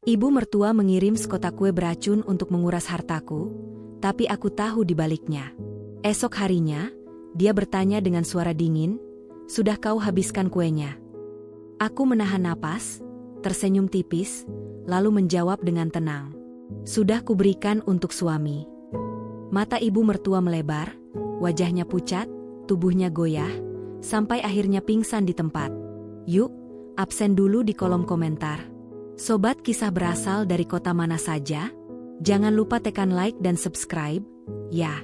Ibu mertua mengirim sekotak kue beracun untuk menguras hartaku, tapi aku tahu di baliknya. Esok harinya, dia bertanya dengan suara dingin, "Sudah kau habiskan kuenya?" Aku menahan napas, tersenyum tipis, lalu menjawab dengan tenang, "Sudah kuberikan untuk suami." Mata ibu mertua melebar, wajahnya pucat, tubuhnya goyah, sampai akhirnya pingsan di tempat. Yuk, absen dulu di kolom komentar. Sobat kisah berasal dari kota mana saja? Jangan lupa tekan like dan subscribe, ya.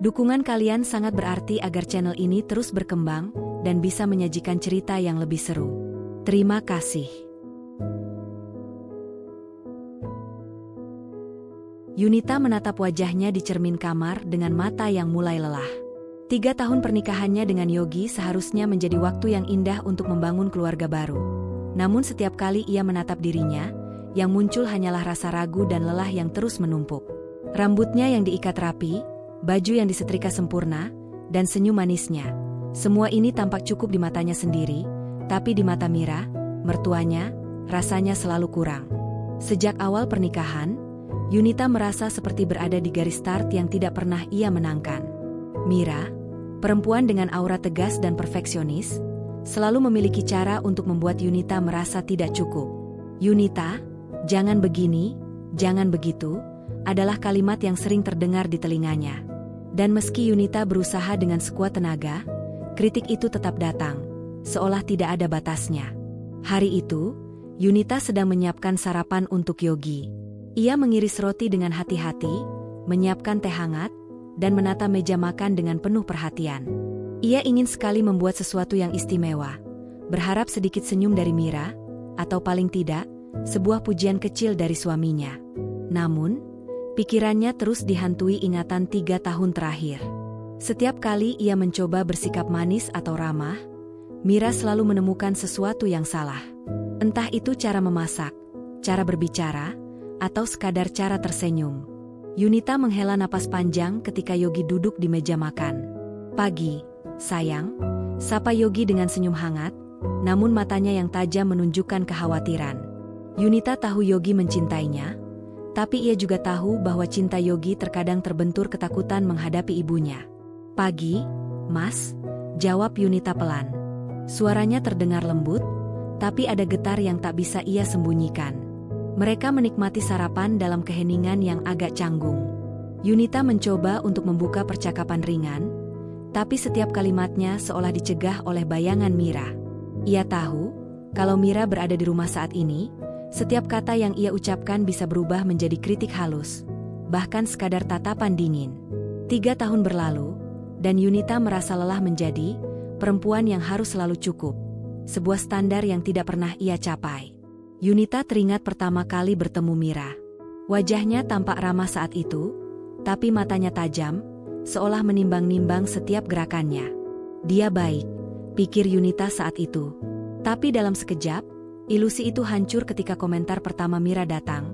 Dukungan kalian sangat berarti agar channel ini terus berkembang dan bisa menyajikan cerita yang lebih seru. Terima kasih. Yunita menatap wajahnya di cermin kamar dengan mata yang mulai lelah. 3 tahun pernikahannya dengan Yogi seharusnya menjadi waktu yang indah untuk membangun keluarga baru. Namun setiap kali ia menatap dirinya, yang muncul hanyalah rasa ragu dan lelah yang terus menumpuk. Rambutnya yang diikat rapi, baju yang disetrika sempurna, dan senyum manisnya. Semua ini tampak cukup di matanya sendiri, tapi di mata Mira, mertuanya, rasanya selalu kurang. Sejak awal pernikahan, Yunita merasa seperti berada di garis start yang tidak pernah ia menangkan. Mira, perempuan dengan aura tegas dan perfeksionis, selalu memiliki cara untuk membuat Yunita merasa tidak cukup. "Yunita, jangan begini, jangan begitu," adalah kalimat yang sering terdengar di telinganya. Dan meski Yunita berusaha dengan sekuat tenaga, kritik itu tetap datang, seolah tidak ada batasnya. Hari itu, Yunita sedang menyiapkan sarapan untuk Yogi. Ia mengiris roti dengan hati-hati, menyiapkan teh hangat, dan menata meja makan dengan penuh perhatian. Ia ingin sekali membuat sesuatu yang istimewa, berharap sedikit senyum dari Mira, atau paling tidak, sebuah pujian kecil dari suaminya. Namun, pikirannya terus dihantui ingatan 3 tahun terakhir. Setiap kali ia mencoba bersikap manis atau ramah, Mira selalu menemukan sesuatu yang salah. Entah itu cara memasak, cara berbicara, atau sekadar cara tersenyum. Yunita menghela napas panjang ketika Yogi duduk di meja makan. "Pagi, sayang," sapa Yogi dengan senyum hangat, namun matanya yang tajam menunjukkan kekhawatiran. Yunita tahu Yogi mencintainya, tapi ia juga tahu bahwa cinta Yogi terkadang terbentur ketakutan menghadapi ibunya. "Pagi, Mas," jawab Yunita pelan. Suaranya terdengar lembut, tapi ada getar yang tak bisa ia sembunyikan. Mereka menikmati sarapan dalam keheningan yang agak canggung. Yunita mencoba untuk membuka percakapan ringan, tapi setiap kalimatnya seolah dicegah oleh bayangan Mira. Ia tahu, kalau Mira berada di rumah saat ini, setiap kata yang ia ucapkan bisa berubah menjadi kritik halus, bahkan sekadar tatapan dingin. 3 tahun berlalu, dan Yunita merasa lelah menjadi perempuan yang harus selalu cukup, sebuah standar yang tidak pernah ia capai. Yunita teringat pertama kali bertemu Mira. Wajahnya tampak ramah saat itu, tapi matanya tajam, seolah menimbang-nimbang setiap gerakannya. Dia baik, pikir Yunita saat itu. Tapi dalam sekejap, ilusi itu hancur ketika komentar pertama Mira datang.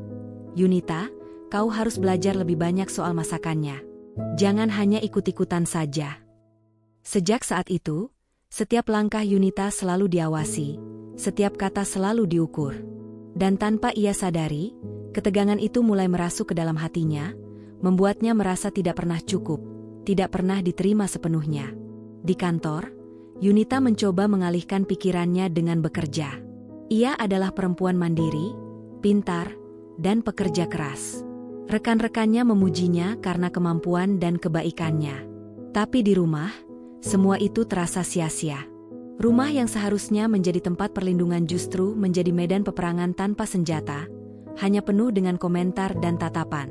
"Yunita, kau harus belajar lebih banyak soal masakannya. Jangan hanya ikut-ikutan saja." Sejak saat itu, setiap langkah Yunita selalu diawasi, setiap kata selalu diukur. Dan tanpa ia sadari, ketegangan itu mulai merasuk ke dalam hatinya, membuatnya merasa tidak pernah cukup, tidak pernah diterima sepenuhnya. Di kantor, Yunita mencoba mengalihkan pikirannya dengan bekerja. Ia adalah perempuan mandiri, pintar, dan pekerja keras. Rekan-rekannya memujinya karena kemampuan dan kebaikannya. Tapi di rumah, semua itu terasa sia-sia. Rumah yang seharusnya menjadi tempat perlindungan justru menjadi medan peperangan tanpa senjata, hanya penuh dengan komentar dan tatapan.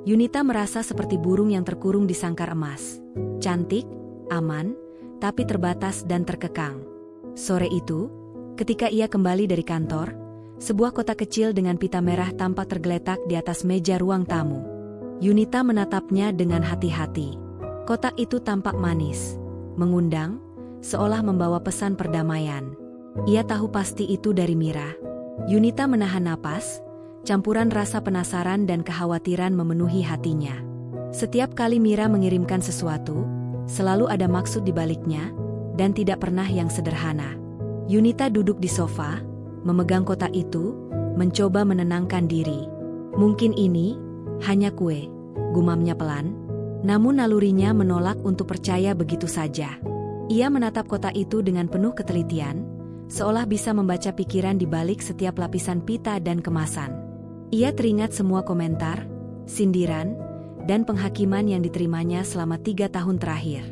Yunita merasa seperti burung yang terkurung di sangkar emas. Cantik, aman, tapi terbatas dan terkekang. Sore itu, ketika ia kembali dari kantor, sebuah kotak kecil dengan pita merah tampak tergeletak di atas meja ruang tamu. Yunita menatapnya dengan hati-hati. Kotak itu tampak manis, mengundang, seolah membawa pesan perdamaian. Ia tahu pasti itu dari Mira. Yunita menahan napas, campuran rasa penasaran dan kekhawatiran memenuhi hatinya. Setiap kali Mira mengirimkan sesuatu, selalu ada maksud di baliknya, dan tidak pernah yang sederhana. Yunita duduk di sofa, memegang kotak itu, mencoba menenangkan diri. Mungkin ini hanya kue, gumamnya pelan. Namun nalurinya menolak untuk percaya begitu saja. Ia menatap kotak itu dengan penuh ketelitian, seolah bisa membaca pikiran di balik setiap lapisan pita dan kemasan. Ia teringat semua komentar, sindiran, dan penghakiman yang diterimanya selama 3 tahun terakhir.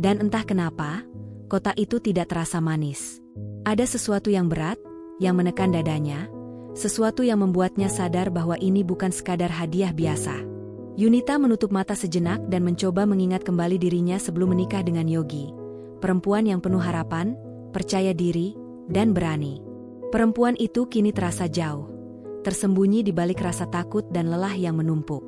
Dan entah kenapa, kotak itu tidak terasa manis. Ada sesuatu yang berat, yang menekan dadanya, sesuatu yang membuatnya sadar bahwa ini bukan sekadar hadiah biasa. Yunita menutup mata sejenak dan mencoba mengingat kembali dirinya sebelum menikah dengan Yogi. Perempuan yang penuh harapan, percaya diri, dan berani. Perempuan itu kini terasa jauh, tersembunyi di balik rasa takut dan lelah yang menumpuk.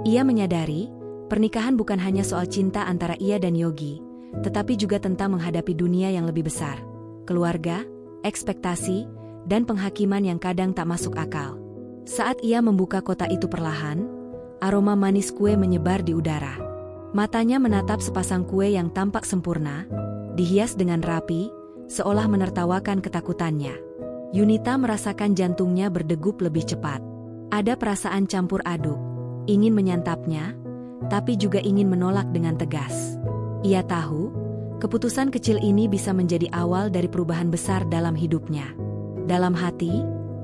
Ia menyadari, pernikahan bukan hanya soal cinta antara ia dan Yogi, tetapi juga tentang menghadapi dunia yang lebih besar. Keluarga, ekspektasi, dan penghakiman yang kadang tak masuk akal. Saat ia membuka kotak itu perlahan, aroma manis kue menyebar di udara. Matanya menatap sepasang kue yang tampak sempurna, dihias dengan rapi, seolah menertawakan ketakutannya. Yunita merasakan jantungnya berdegup lebih cepat. Ada perasaan campur aduk, ingin menyantapnya, tapi juga ingin menolak dengan tegas. Ia tahu, keputusan kecil ini bisa menjadi awal dari perubahan besar dalam hidupnya. Dalam hati,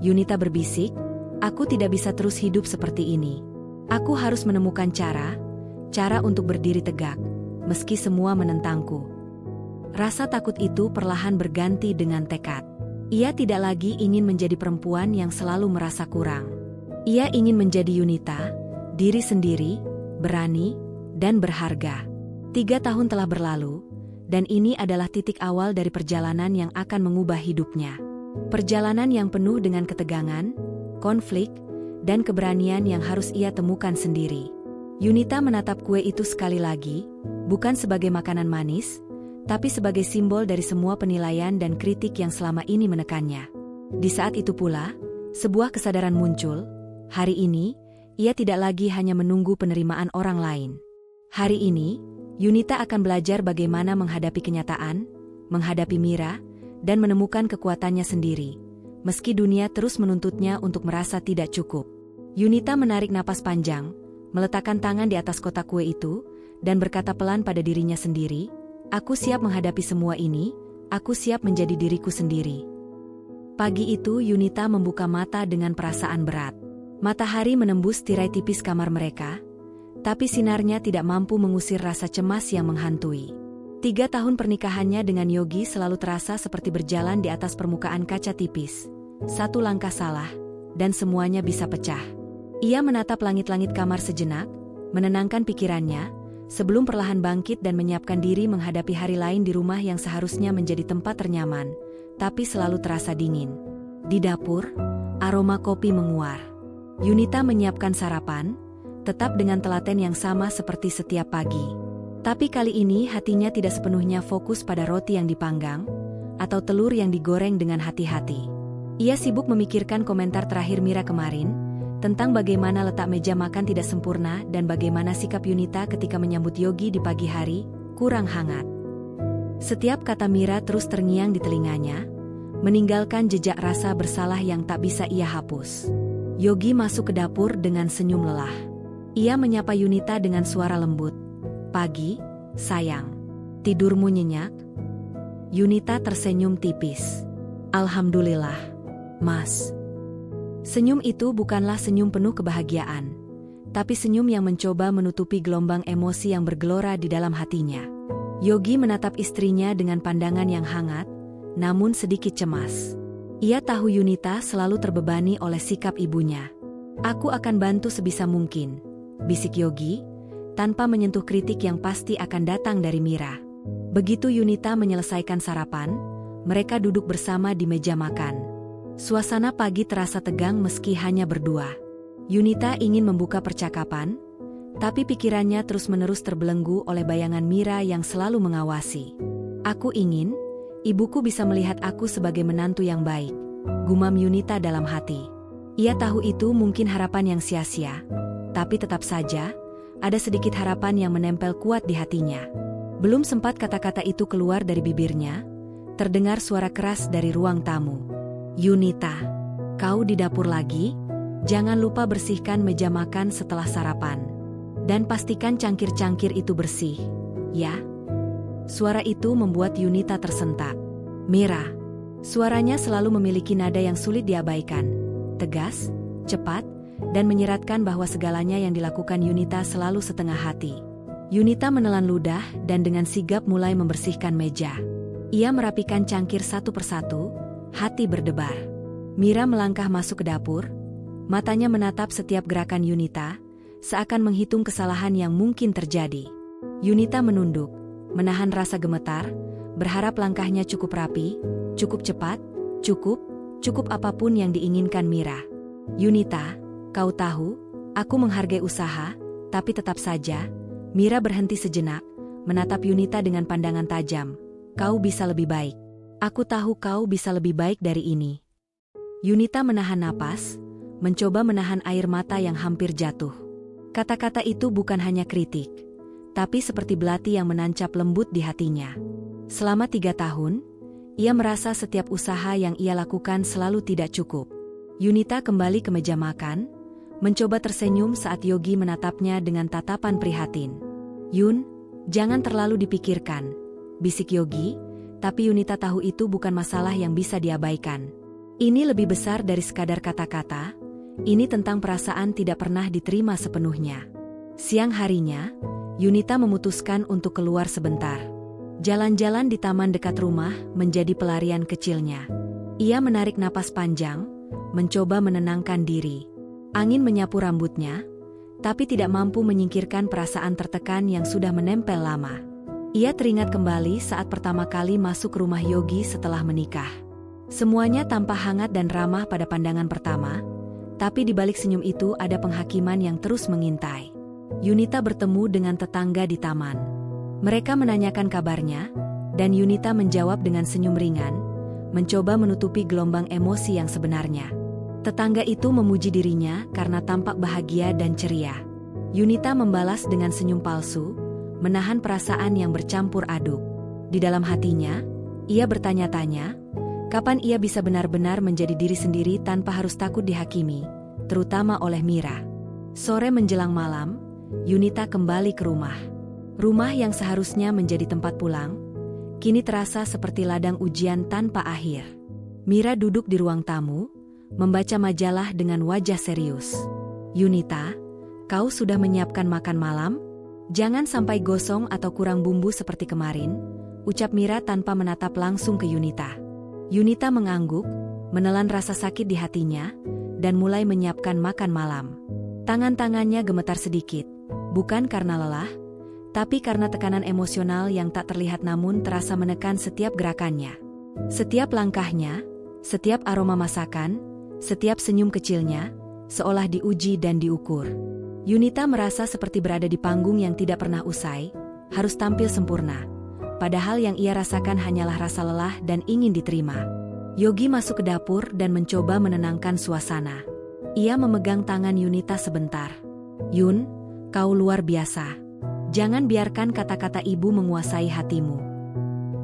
Yunita berbisik, "Aku tidak bisa terus hidup seperti ini. Aku harus menemukan cara untuk berdiri tegak, meski semua menentangku." Rasa takut itu perlahan berganti dengan tekad. Ia tidak lagi ingin menjadi perempuan yang selalu merasa kurang. Ia ingin menjadi Yunita, diri sendiri, berani, dan berharga. 3 tahun telah berlalu, dan ini adalah titik awal dari perjalanan yang akan mengubah hidupnya. Perjalanan yang penuh dengan ketegangan, konflik, dan keberanian yang harus ia temukan sendiri. Yunita menatap kue itu sekali lagi, bukan sebagai makanan manis, tapi sebagai simbol dari semua penilaian dan kritik yang selama ini menekannya. Di saat itu pula, sebuah kesadaran muncul. Hari ini, ia tidak lagi hanya menunggu penerimaan orang lain. Hari ini, Yunita akan belajar bagaimana menghadapi kenyataan, menghadapi Mira, dan menemukan kekuatannya sendiri, meski dunia terus menuntutnya untuk merasa tidak cukup. Yunita menarik napas panjang, meletakkan tangan di atas kotak kue itu, dan berkata pelan pada dirinya sendiri, "Aku siap menghadapi semua ini, aku siap menjadi diriku sendiri." Pagi itu Yunita membuka mata dengan perasaan berat. Matahari menembus tirai tipis kamar mereka, tapi sinarnya tidak mampu mengusir rasa cemas yang menghantui. 3 tahun pernikahannya dengan Yogi selalu terasa seperti berjalan di atas permukaan kaca tipis. Satu langkah salah, dan semuanya bisa pecah. Ia menatap langit-langit kamar sejenak, menenangkan pikirannya, sebelum perlahan bangkit dan menyiapkan diri menghadapi hari lain di rumah yang seharusnya menjadi tempat ternyaman, tapi selalu terasa dingin. Di dapur, aroma kopi menguar. Yunita menyiapkan sarapan, tetap dengan telaten yang sama seperti setiap pagi. Tapi kali ini hatinya tidak sepenuhnya fokus pada roti yang dipanggang, atau telur yang digoreng dengan hati-hati. Ia sibuk memikirkan komentar terakhir Mira kemarin, tentang bagaimana letak meja makan tidak sempurna dan bagaimana sikap Yunita ketika menyambut Yogi di pagi hari, kurang hangat. Setiap kata Mira terus terngiang di telinganya, meninggalkan jejak rasa bersalah yang tak bisa ia hapus. Yogi masuk ke dapur dengan senyum lelah. Ia menyapa Yunita dengan suara lembut. "Pagi, sayang. Tidurmu nyenyak?" Yunita tersenyum tipis. "Alhamdulillah, Mas." Senyum itu bukanlah senyum penuh kebahagiaan, tapi senyum yang mencoba menutupi gelombang emosi yang bergelora di dalam hatinya. Yogi menatap istrinya dengan pandangan yang hangat, namun sedikit cemas. Ia tahu Yunita selalu terbebani oleh sikap ibunya. "Aku akan bantu sebisa mungkin," bisik Yogi, tanpa menyentuh kritik yang pasti akan datang dari Mira. Begitu Yunita menyelesaikan sarapan, mereka duduk bersama di meja makan. Suasana pagi terasa tegang meski hanya berdua. Yunita ingin membuka percakapan, tapi pikirannya terus-menerus terbelenggu oleh bayangan Mira yang selalu mengawasi. "Aku ingin ibuku bisa melihat aku sebagai menantu yang baik," gumam Yunita dalam hati. Ia tahu itu mungkin harapan yang sia-sia, tapi tetap saja, ada sedikit harapan yang menempel kuat di hatinya. Belum sempat kata-kata itu keluar dari bibirnya, terdengar suara keras dari ruang tamu. "Yunita." Kau di dapur lagi? Jangan lupa bersihkan meja makan setelah sarapan. Dan pastikan cangkir-cangkir itu bersih, ya? Suara itu membuat Yunita tersentak. Mira. Suaranya selalu memiliki nada yang sulit diabaikan. Tegas, cepat, dan menyeratkan bahwa segalanya yang dilakukan Yunita selalu setengah hati. Yunita menelan ludah dan dengan sigap mulai membersihkan meja. Ia merapikan cangkir satu persatu, hati berdebar. Mira melangkah masuk ke dapur, matanya menatap setiap gerakan Yunita, seakan menghitung kesalahan yang mungkin terjadi. Yunita menunduk, menahan rasa gemetar, berharap langkahnya cukup rapi, cukup cepat, cukup apapun yang diinginkan Mira. Yunita, kau tahu, aku menghargai usaha, tapi tetap saja. Mira berhenti sejenak, menatap Yunita dengan pandangan tajam. Kau bisa lebih baik. Aku tahu kau bisa lebih baik dari ini. Yunita menahan napas, mencoba menahan air mata yang hampir jatuh. Kata-kata itu bukan hanya kritik, tapi seperti belati yang menancap lembut di hatinya. Selama 3 tahun, ia merasa setiap usaha yang ia lakukan selalu tidak cukup. Yunita kembali ke meja makan, mencoba tersenyum saat Yogi menatapnya dengan tatapan prihatin. Yun, jangan terlalu dipikirkan, bisik Yogi, tapi Yunita tahu itu bukan masalah yang bisa diabaikan. Ini lebih besar dari sekadar kata-kata, ini tentang perasaan tidak pernah diterima sepenuhnya. Siang harinya, Yunita memutuskan untuk keluar sebentar. Jalan-jalan di taman dekat rumah menjadi pelarian kecilnya. Ia menarik napas panjang, mencoba menenangkan diri. Angin menyapu rambutnya, tapi tidak mampu menyingkirkan perasaan tertekan yang sudah menempel lama. Ia teringat kembali saat pertama kali masuk ke rumah Yogi setelah menikah. Semuanya tampak hangat dan ramah pada pandangan pertama, tapi di balik senyum itu ada penghakiman yang terus mengintai. Yunita bertemu dengan tetangga di taman. Mereka menanyakan kabarnya, dan Yunita menjawab dengan senyum ringan, mencoba menutupi gelombang emosi yang sebenarnya. Tetangga itu memuji dirinya karena tampak bahagia dan ceria. Yunita membalas dengan senyum palsu, menahan perasaan yang bercampur aduk. Di dalam hatinya, ia bertanya-tanya, kapan ia bisa benar-benar menjadi diri sendiri tanpa harus takut dihakimi, terutama oleh Mira. Sore menjelang malam, Yunita kembali ke rumah. Rumah yang seharusnya menjadi tempat pulang, kini terasa seperti ladang ujian tanpa akhir. Mira duduk di ruang tamu, membaca majalah dengan wajah serius. Yunita, kau sudah menyiapkan makan malam? Jangan sampai gosong atau kurang bumbu seperti kemarin, ucap Mira tanpa menatap langsung ke Yunita. Yunita mengangguk, menelan rasa sakit di hatinya, dan mulai menyiapkan makan malam. Tangan-tangannya gemetar sedikit, bukan karena lelah, tapi karena tekanan emosional yang tak terlihat namun terasa menekan setiap gerakannya. Setiap langkahnya, setiap aroma masakan, setiap senyum kecilnya, seolah diuji dan diukur. Yunita merasa seperti berada di panggung yang tidak pernah usai, harus tampil sempurna. Padahal yang ia rasakan hanyalah rasa lelah dan ingin diterima. Yogi masuk ke dapur dan mencoba menenangkan suasana. Ia memegang tangan Yunita sebentar. Yun, kau luar biasa. Jangan biarkan kata-kata ibu menguasai hatimu.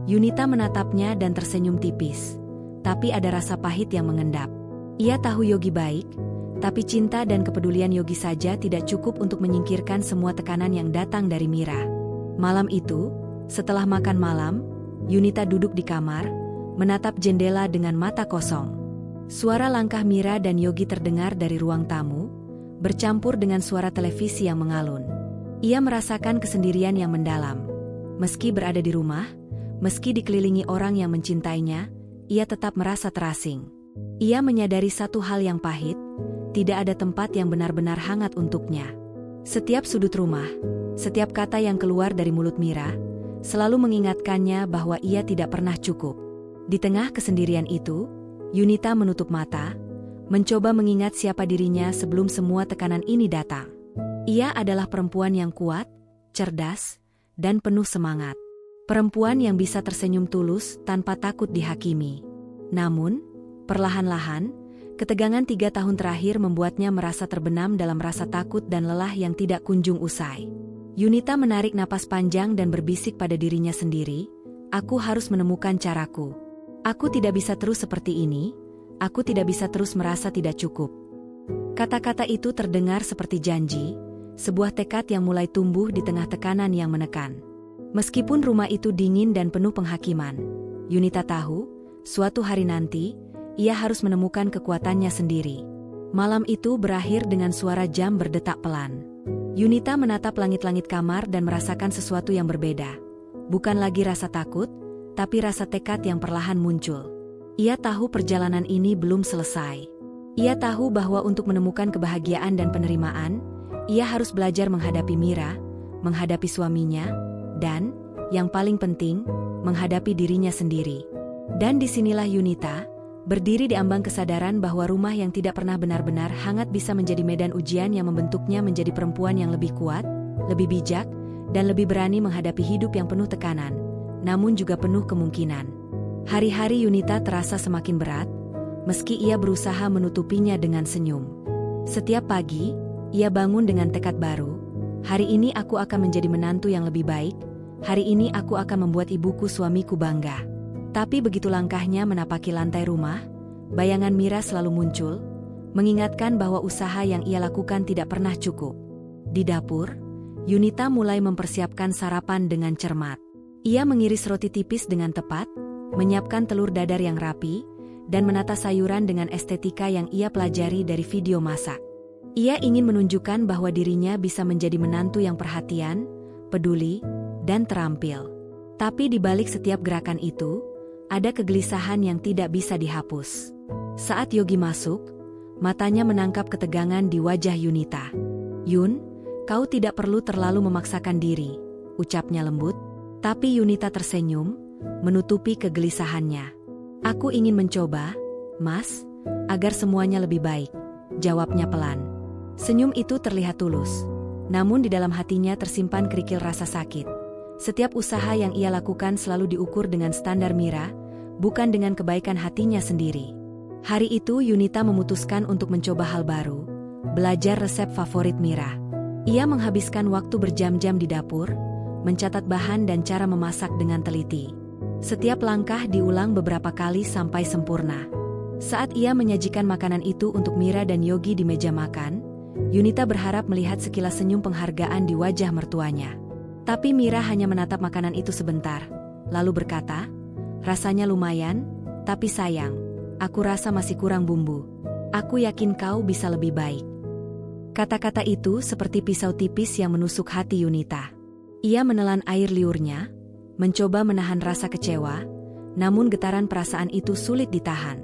Yunita menatapnya dan tersenyum tipis, tapi ada rasa pahit yang mengendap. Ia tahu Yogi baik, tapi cinta dan kepedulian Yogi saja tidak cukup untuk menyingkirkan semua tekanan yang datang dari Mira. Malam itu, setelah makan malam, Yunita duduk di kamar, menatap jendela dengan mata kosong. Suara langkah Mira dan Yogi terdengar dari ruang tamu, bercampur dengan suara televisi yang mengalun. Ia merasakan kesendirian yang mendalam. Meski berada di rumah, meski dikelilingi orang yang mencintainya, ia tetap merasa terasing. Ia menyadari satu hal yang pahit, tidak ada tempat yang benar-benar hangat untuknya. Setiap sudut rumah, setiap kata yang keluar dari mulut Mira, selalu mengingatkannya bahwa ia tidak pernah cukup. Di tengah kesendirian itu, Yunita menutup mata, mencoba mengingat siapa dirinya sebelum semua tekanan ini datang. Ia adalah perempuan yang kuat, cerdas, dan penuh semangat. Perempuan yang bisa tersenyum tulus tanpa takut dihakimi. Namun, perlahan-lahan, ketegangan 3 tahun terakhir membuatnya merasa terbenam dalam rasa takut dan lelah yang tidak kunjung usai. Yunita menarik napas panjang dan berbisik pada dirinya sendiri, aku harus menemukan caraku. Aku tidak bisa terus seperti ini, Aku tidak bisa terus merasa tidak cukup. Kata-kata itu terdengar seperti janji, sebuah tekad yang mulai tumbuh di tengah tekanan yang menekan. Meskipun rumah itu dingin dan penuh penghakiman, Yunita tahu, suatu hari nanti, ia harus menemukan kekuatannya sendiri. Malam itu berakhir dengan suara jam berdetak pelan. Yunita menatap langit-langit kamar dan merasakan sesuatu yang berbeda. Bukan lagi rasa takut, tapi rasa tekad yang perlahan muncul. Ia tahu perjalanan ini belum selesai. Ia tahu bahwa untuk menemukan kebahagiaan dan penerimaan, ia harus belajar menghadapi Mira, menghadapi suaminya, dan, yang paling penting, menghadapi dirinya sendiri. Dan disinilah Yunita, berdiri di ambang kesadaran bahwa rumah yang tidak pernah benar-benar hangat bisa menjadi medan ujian yang membentuknya menjadi perempuan yang lebih kuat, lebih bijak, dan lebih berani menghadapi hidup yang penuh tekanan, namun juga penuh kemungkinan. Hari-hari Yunita terasa semakin berat, meski ia berusaha menutupinya dengan senyum. Setiap pagi, ia bangun dengan tekad baru. Hari ini aku akan menjadi menantu yang lebih baik. Hari ini aku akan membuat ibuku suamiku bangga. Tapi begitu langkahnya menapaki lantai rumah, bayangan Mira selalu muncul, mengingatkan bahwa usaha yang ia lakukan tidak pernah cukup. Di dapur, Yunita mulai mempersiapkan sarapan dengan cermat. Ia mengiris roti tipis dengan tepat, menyiapkan telur dadar yang rapi, dan menata sayuran dengan estetika yang ia pelajari dari video masak. Ia ingin menunjukkan bahwa dirinya bisa menjadi menantu yang perhatian, peduli, dan terampil. Tapi di balik setiap gerakan itu, ada kegelisahan yang tidak bisa dihapus. Saat Yogi masuk, matanya menangkap ketegangan di wajah Yunita. "Yun, kau tidak perlu terlalu memaksakan diri," ucapnya lembut. Tapi Yunita tersenyum, menutupi kegelisahannya. "Aku ingin mencoba, Mas, agar semuanya lebih baik," jawabnya pelan. Senyum itu terlihat tulus, namun di dalam hatinya tersimpan kerikil rasa sakit. Setiap usaha yang ia lakukan selalu diukur dengan standar Mira, bukan dengan kebaikan hatinya sendiri. Hari itu Yunita memutuskan untuk mencoba hal baru, belajar resep favorit Mira. Ia menghabiskan waktu berjam-jam di dapur, mencatat bahan dan cara memasak dengan teliti. Setiap langkah diulang beberapa kali sampai sempurna. Saat ia menyajikan makanan itu untuk Mira dan Yogi di meja makan, Yunita berharap melihat sekilas senyum penghargaan di wajah mertuanya. Tapi Mira hanya menatap makanan itu sebentar, lalu berkata, "Rasanya lumayan, tapi sayang, aku rasa masih kurang bumbu. Aku yakin kau bisa lebih baik." Kata-kata itu seperti pisau tipis yang menusuk hati Yunita. Ia menelan air liurnya, mencoba menahan rasa kecewa, namun getaran perasaan itu sulit ditahan.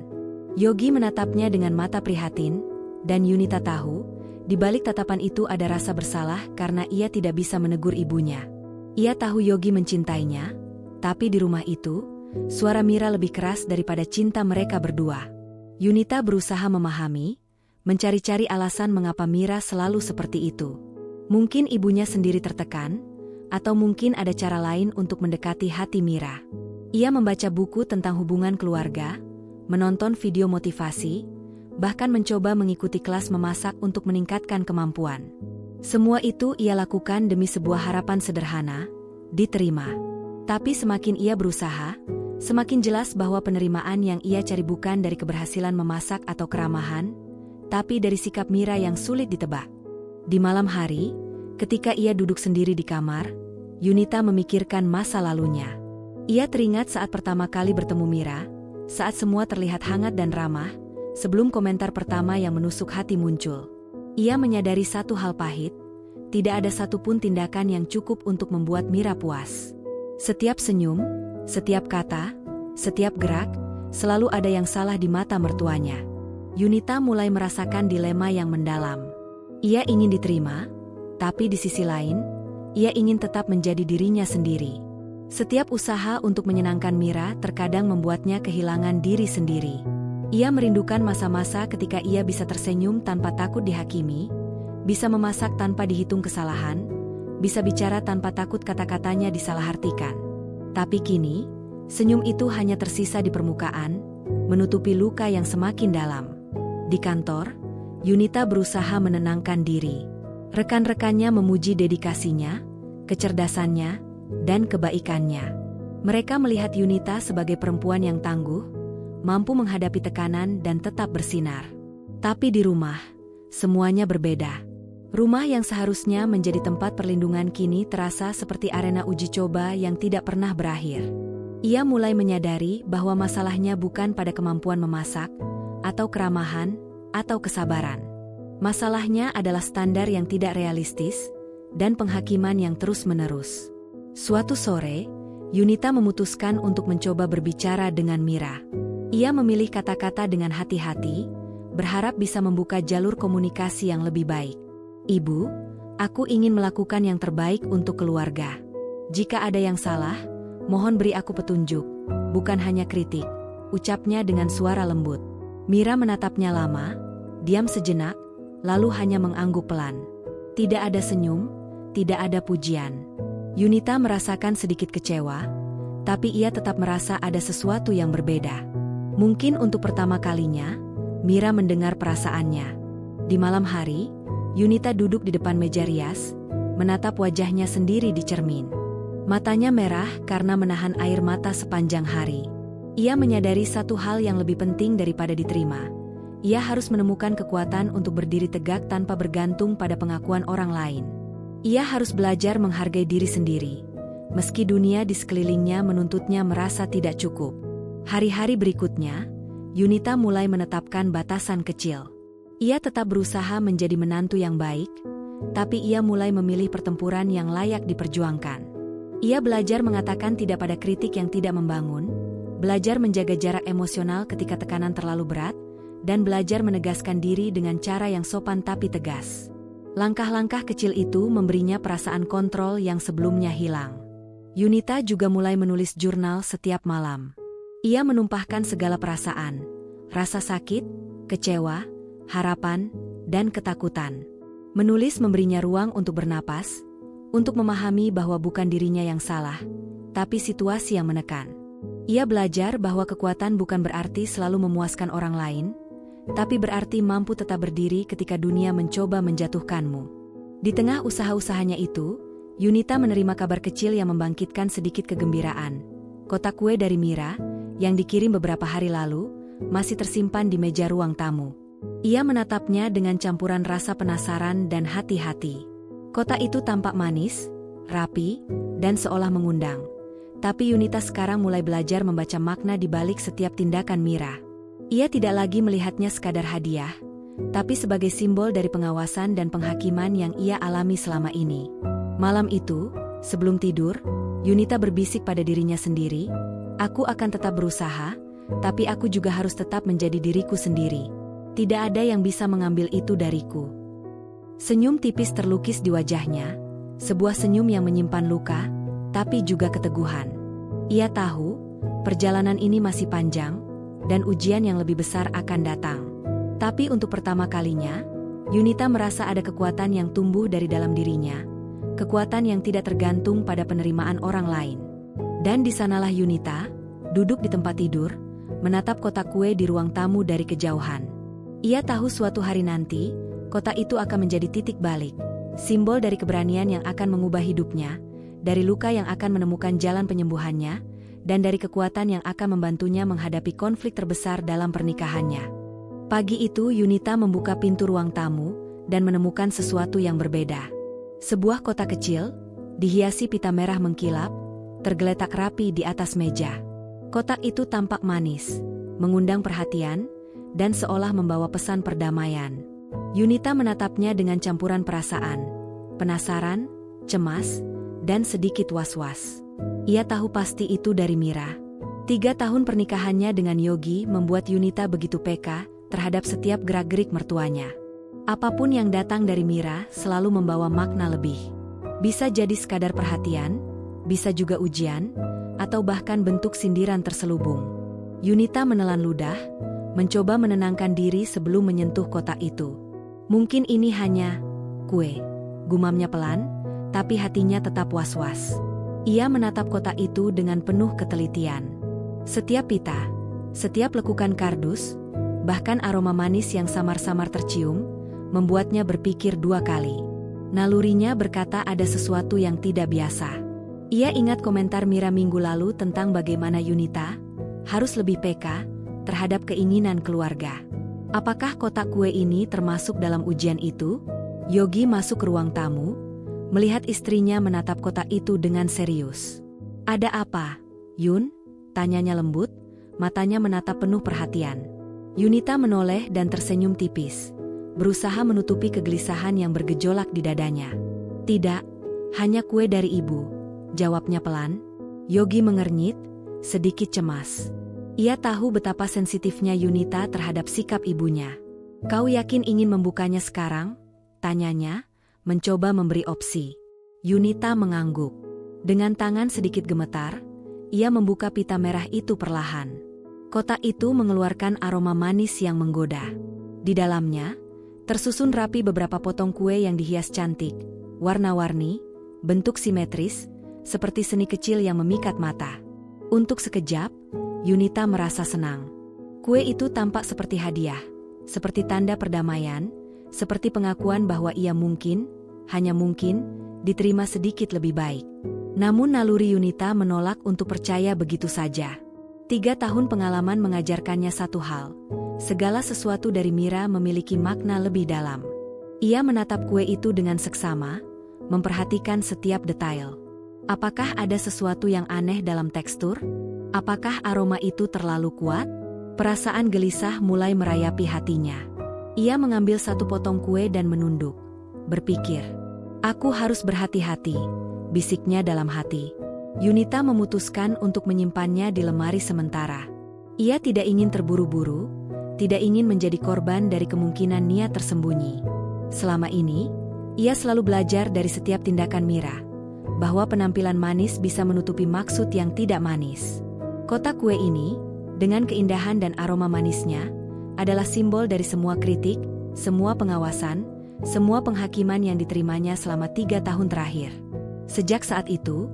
Yogi menatapnya dengan mata prihatin, dan Yunita tahu, di balik tatapan itu ada rasa bersalah karena ia tidak bisa menegur ibunya. Ia tahu Yogi mencintainya, tapi di rumah itu, suara Mira lebih keras daripada cinta mereka berdua. Yunita berusaha memahami, mencari-cari alasan mengapa Mira selalu seperti itu. Mungkin ibunya sendiri tertekan, atau mungkin ada cara lain untuk mendekati hati Mira. Ia membaca buku tentang hubungan keluarga, menonton video motivasi, bahkan mencoba mengikuti kelas memasak untuk meningkatkan kemampuan. Semua itu ia lakukan demi sebuah harapan sederhana, diterima. Tapi semakin ia berusaha, semakin jelas bahwa penerimaan yang ia cari bukan dari keberhasilan memasak atau keramahan, tapi dari sikap Mira yang sulit ditebak. Di malam hari, ketika ia duduk sendiri di kamar, Yunita memikirkan masa lalunya. Ia teringat saat pertama kali bertemu Mira, saat semua terlihat hangat dan ramah, sebelum komentar pertama yang menusuk hati muncul. Ia menyadari satu hal pahit, tidak ada satupun tindakan yang cukup untuk membuat Mira puas. Setiap senyum, setiap kata, setiap gerak, selalu ada yang salah di mata mertuanya. Yunita mulai merasakan dilema yang mendalam. Ia ingin diterima, tapi di sisi lain, ia ingin tetap menjadi dirinya sendiri. Setiap usaha untuk menyenangkan Mira terkadang membuatnya kehilangan diri sendiri. Ia merindukan masa-masa ketika ia bisa tersenyum tanpa takut dihakimi, bisa memasak tanpa dihitung kesalahan, bisa bicara tanpa takut kata-katanya disalahartikan. Tapi kini, senyum itu hanya tersisa di permukaan, menutupi luka yang semakin dalam. Di kantor, Yunita berusaha menenangkan diri. Rekan-rekannya memuji dedikasinya, kecerdasannya, dan kebaikannya. Mereka melihat Yunita sebagai perempuan yang tangguh, mampu menghadapi tekanan dan tetap bersinar. Tapi di rumah, semuanya berbeda. Rumah yang seharusnya menjadi tempat perlindungan kini terasa seperti arena uji coba yang tidak pernah berakhir. Ia mulai menyadari bahwa masalahnya bukan pada kemampuan memasak, atau keramahan, atau kesabaran. Masalahnya adalah standar yang tidak realistis, dan penghakiman yang terus-menerus. Suatu sore, Yunita memutuskan untuk mencoba berbicara dengan Mira. Ia memilih kata-kata dengan hati-hati, berharap bisa membuka jalur komunikasi yang lebih baik. "Ibu, aku ingin melakukan yang terbaik untuk keluarga. Jika ada yang salah, mohon beri aku petunjuk, bukan hanya kritik," ucapnya dengan suara lembut. Mira menatapnya lama, diam sejenak, lalu hanya mengangguk pelan. Tidak ada senyum, tidak ada pujian. Yunita merasakan sedikit kecewa, tapi ia tetap merasa ada sesuatu yang berbeda. Mungkin untuk pertama kalinya, Mira mendengar perasaannya. Di malam hari, Yunita duduk di depan meja rias, menatap wajahnya sendiri di cermin. Matanya merah karena menahan air mata sepanjang hari. Ia menyadari satu hal yang lebih penting daripada diterima. Ia harus menemukan kekuatan untuk berdiri tegak tanpa bergantung pada pengakuan orang lain. Ia harus belajar menghargai diri sendiri, meski dunia di sekelilingnya menuntutnya merasa tidak cukup. Hari-hari berikutnya, Yunita mulai menetapkan batasan kecil. Ia tetap berusaha menjadi menantu yang baik, tapi ia mulai memilih pertempuran yang layak diperjuangkan. Ia belajar mengatakan tidak pada kritik yang tidak membangun, belajar menjaga jarak emosional ketika tekanan terlalu berat, dan belajar menegaskan diri dengan cara yang sopan tapi tegas. Langkah-langkah kecil itu memberinya perasaan kontrol yang sebelumnya hilang. Yunita juga mulai menulis jurnal setiap malam. Ia menumpahkan segala perasaan, rasa sakit, kecewa, harapan, dan ketakutan. Menulis memberinya ruang untuk bernapas, untuk memahami bahwa bukan dirinya yang salah, tapi situasi yang menekan. Ia belajar bahwa kekuatan bukan berarti selalu memuaskan orang lain, tapi berarti mampu tetap berdiri ketika dunia mencoba menjatuhkanmu. Di tengah usaha-usahanya itu, Yunita menerima kabar kecil yang membangkitkan sedikit kegembiraan. Kotak kue dari Mira, yang dikirim beberapa hari lalu, masih tersimpan di meja ruang tamu. Ia menatapnya dengan campuran rasa penasaran dan hati-hati. Kotak itu tampak manis, rapi, dan seolah mengundang. Tapi Yunita sekarang mulai belajar membaca makna di balik setiap tindakan Mira. Ia tidak lagi melihatnya sekadar hadiah, tapi sebagai simbol dari pengawasan dan penghakiman yang ia alami selama ini. Malam itu, sebelum tidur, Yunita berbisik pada dirinya sendiri, "Aku akan tetap berusaha, tapi aku juga harus tetap menjadi diriku sendiri. Tidak ada yang bisa mengambil itu dariku." Senyum tipis terlukis di wajahnya, sebuah senyum yang menyimpan luka, tapi juga keteguhan. Ia tahu, perjalanan ini masih panjang, dan ujian yang lebih besar akan datang. Tapi untuk pertama kalinya, Yunita merasa ada kekuatan yang tumbuh dari dalam dirinya, kekuatan yang tidak tergantung pada penerimaan orang lain. Dan di sanalah Yunita, duduk di tempat tidur, menatap kotak kue di ruang tamu dari kejauhan. Ia tahu suatu hari nanti, kotak itu akan menjadi titik balik, simbol dari keberanian yang akan mengubah hidupnya, dari luka yang akan menemukan jalan penyembuhannya, dan dari kekuatan yang akan membantunya menghadapi konflik terbesar dalam pernikahannya. Pagi itu Yunita membuka pintu ruang tamu, dan menemukan sesuatu yang berbeda. Sebuah kotak kecil, dihiasi pita merah mengkilap, tergeletak rapi di atas meja. Kotak itu tampak manis, mengundang perhatian, dan seolah membawa pesan perdamaian. Yunita menatapnya dengan campuran perasaan, penasaran, cemas, dan sedikit was-was. Ia tahu pasti itu dari Mira. 3 tahun pernikahannya dengan Yogi membuat Yunita begitu peka terhadap setiap gerak-gerik mertuanya. Apapun yang datang dari Mira selalu membawa makna lebih. Bisa jadi sekadar perhatian, bisa juga ujian, atau bahkan bentuk sindiran terselubung. Yunita menelan ludah, mencoba menenangkan diri sebelum menyentuh kotak itu. Mungkin ini hanya kue, gumamnya pelan, tapi hatinya tetap was-was. Ia menatap kotak itu dengan penuh ketelitian. Setiap pita, setiap lekukan kardus, bahkan aroma manis yang samar-samar tercium, membuatnya berpikir 2 kali. Nalurinya berkata ada sesuatu yang tidak biasa. Ia ingat komentar Mira minggu lalu tentang bagaimana Yunita harus lebih peka, terhadap keinginan keluarga. Apakah kotak kue ini termasuk dalam ujian itu? Yogi masuk ke ruang tamu, melihat istrinya menatap kotak itu dengan serius. Ada apa, Yun? Tanyanya lembut, matanya menatap penuh perhatian. Yunita menoleh dan tersenyum tipis, berusaha menutupi kegelisahan yang bergejolak di dadanya. Tidak, hanya kue dari ibu, jawabnya pelan. Yogi mengernyit, sedikit cemas. Ia tahu betapa sensitifnya Yunita terhadap sikap ibunya. Kau yakin ingin membukanya sekarang? Tanyanya, mencoba memberi opsi. Yunita mengangguk. Dengan tangan sedikit gemetar, ia membuka pita merah itu perlahan. Kotak itu mengeluarkan aroma manis yang menggoda. Di dalamnya, tersusun rapi beberapa potong kue yang dihias cantik, warna-warni, bentuk simetris, seperti seni kecil yang memikat mata. Untuk sekejap, Yunita merasa senang. Kue itu tampak seperti hadiah, seperti tanda perdamaian, seperti pengakuan bahwa ia mungkin, hanya mungkin, diterima sedikit lebih baik. Namun naluri Yunita menolak untuk percaya begitu saja. 3 tahun pengalaman mengajarkannya satu hal, segala sesuatu dari Mira memiliki makna lebih dalam. Ia menatap kue itu dengan seksama, memperhatikan setiap detail. Apakah ada sesuatu yang aneh dalam tekstur? Apakah aroma itu terlalu kuat? Perasaan gelisah mulai merayapi hatinya. Ia mengambil satu potong kue dan menunduk. Berpikir, aku harus berhati-hati, bisiknya dalam hati. Yunita memutuskan untuk menyimpannya di lemari sementara. Ia tidak ingin terburu-buru, tidak ingin menjadi korban dari kemungkinan niat tersembunyi. Selama ini, ia selalu belajar dari setiap tindakan Mira, bahwa penampilan manis bisa menutupi maksud yang tidak manis. Kotak kue ini, dengan keindahan dan aroma manisnya, adalah simbol dari semua kritik, semua pengawasan, semua penghakiman yang diterimanya selama 3 tahun terakhir. Sejak saat itu,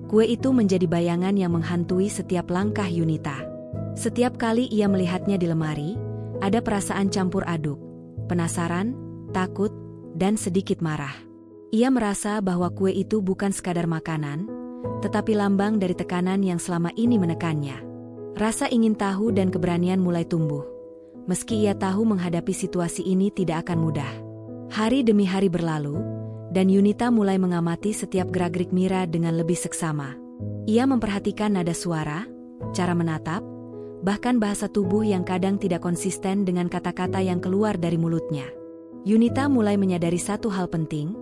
kue itu menjadi bayangan yang menghantui setiap langkah Yunita. Setiap kali ia melihatnya di lemari, ada perasaan campur aduk, penasaran, takut, dan sedikit marah. Ia merasa bahwa kue itu bukan sekadar makanan, tetapi lambang dari tekanan yang selama ini menekannya. Rasa ingin tahu dan keberanian mulai tumbuh. Meski ia tahu menghadapi situasi ini tidak akan mudah. Hari demi hari berlalu, dan Yunita mulai mengamati setiap gerak-gerik Mira dengan lebih seksama. Ia memperhatikan nada suara, cara menatap, bahkan bahasa tubuh yang kadang tidak konsisten dengan kata-kata yang keluar dari mulutnya. Yunita mulai menyadari satu hal penting,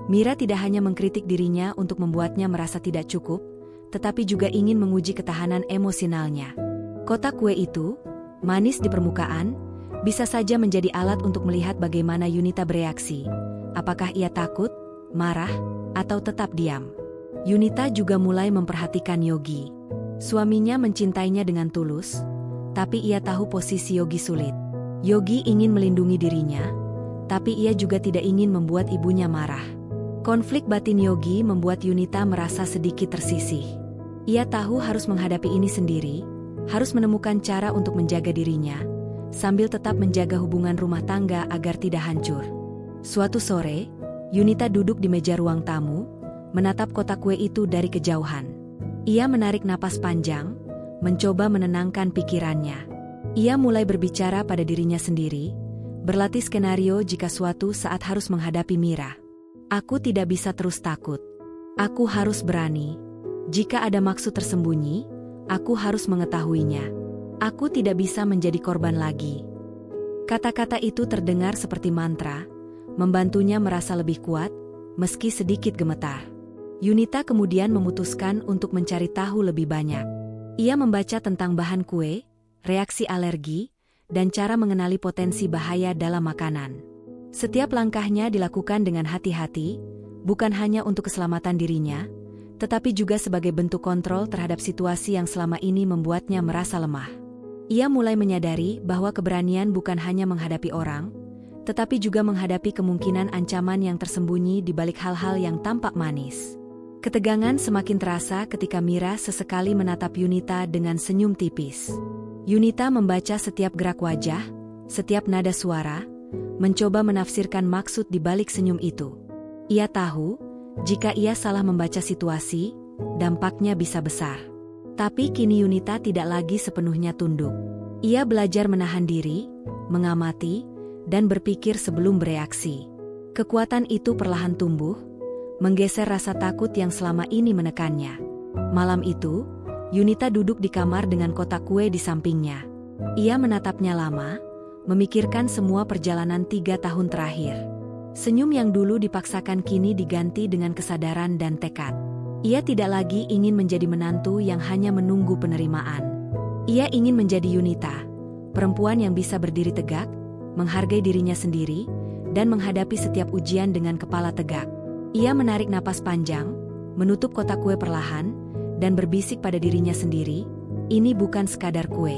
Mira tidak hanya mengkritik dirinya untuk membuatnya merasa tidak cukup, tetapi juga ingin menguji ketahanan emosionalnya. Kotak kue itu, manis di permukaan, bisa saja menjadi alat untuk melihat bagaimana Yunita bereaksi. Apakah ia takut, marah, atau tetap diam? Yunita juga mulai memperhatikan Yogi. Suaminya mencintainya dengan tulus, tapi ia tahu posisi Yogi sulit. Yogi ingin melindungi dirinya, tapi ia juga tidak ingin membuat ibunya marah. Konflik batin Yogi membuat Yunita merasa sedikit tersisih. Ia tahu harus menghadapi ini sendiri, harus menemukan cara untuk menjaga dirinya, sambil tetap menjaga hubungan rumah tangga agar tidak hancur. Suatu sore, Yunita duduk di meja ruang tamu, menatap kotak kue itu dari kejauhan. Ia menarik napas panjang, mencoba menenangkan pikirannya. Ia mulai berbicara pada dirinya sendiri, berlatih skenario jika suatu saat harus menghadapi Mira. Aku tidak bisa terus takut. Aku harus berani. Jika ada maksud tersembunyi, aku harus mengetahuinya. Aku tidak bisa menjadi korban lagi. Kata-kata itu terdengar seperti mantra, membantunya merasa lebih kuat, meski sedikit gemetar. Yunita kemudian memutuskan untuk mencari tahu lebih banyak. Ia membaca tentang bahan kue, reaksi alergi, dan cara mengenali potensi bahaya dalam makanan. Setiap langkahnya dilakukan dengan hati-hati, bukan hanya untuk keselamatan dirinya, tetapi juga sebagai bentuk kontrol terhadap situasi yang selama ini membuatnya merasa lemah. Ia mulai menyadari bahwa keberanian bukan hanya menghadapi orang, tetapi juga menghadapi kemungkinan ancaman yang tersembunyi di balik hal-hal yang tampak manis. Ketegangan semakin terasa ketika Mira sesekali menatap Yunita dengan senyum tipis. Yunita membaca setiap gerak wajah, setiap nada suara, mencoba menafsirkan maksud di balik senyum itu. Ia tahu, jika ia salah membaca situasi, dampaknya bisa besar. Tapi kini Yunita tidak lagi sepenuhnya tunduk. Ia belajar menahan diri, mengamati, dan berpikir sebelum bereaksi. Kekuatan itu perlahan tumbuh, menggeser rasa takut yang selama ini menekannya. Malam itu, Yunita duduk di kamar dengan kotak kue di sampingnya. Ia menatapnya lama, memikirkan semua perjalanan 3 tahun terakhir. Senyum yang dulu dipaksakan kini diganti dengan kesadaran dan tekad. Ia tidak lagi ingin menjadi menantu yang hanya menunggu penerimaan. Ia ingin menjadi Yunita, perempuan yang bisa berdiri tegak, menghargai dirinya sendiri, dan menghadapi setiap ujian dengan kepala tegak. Ia menarik napas panjang, menutup kotak kue perlahan, dan berbisik pada dirinya sendiri, "Ini bukan sekadar kue.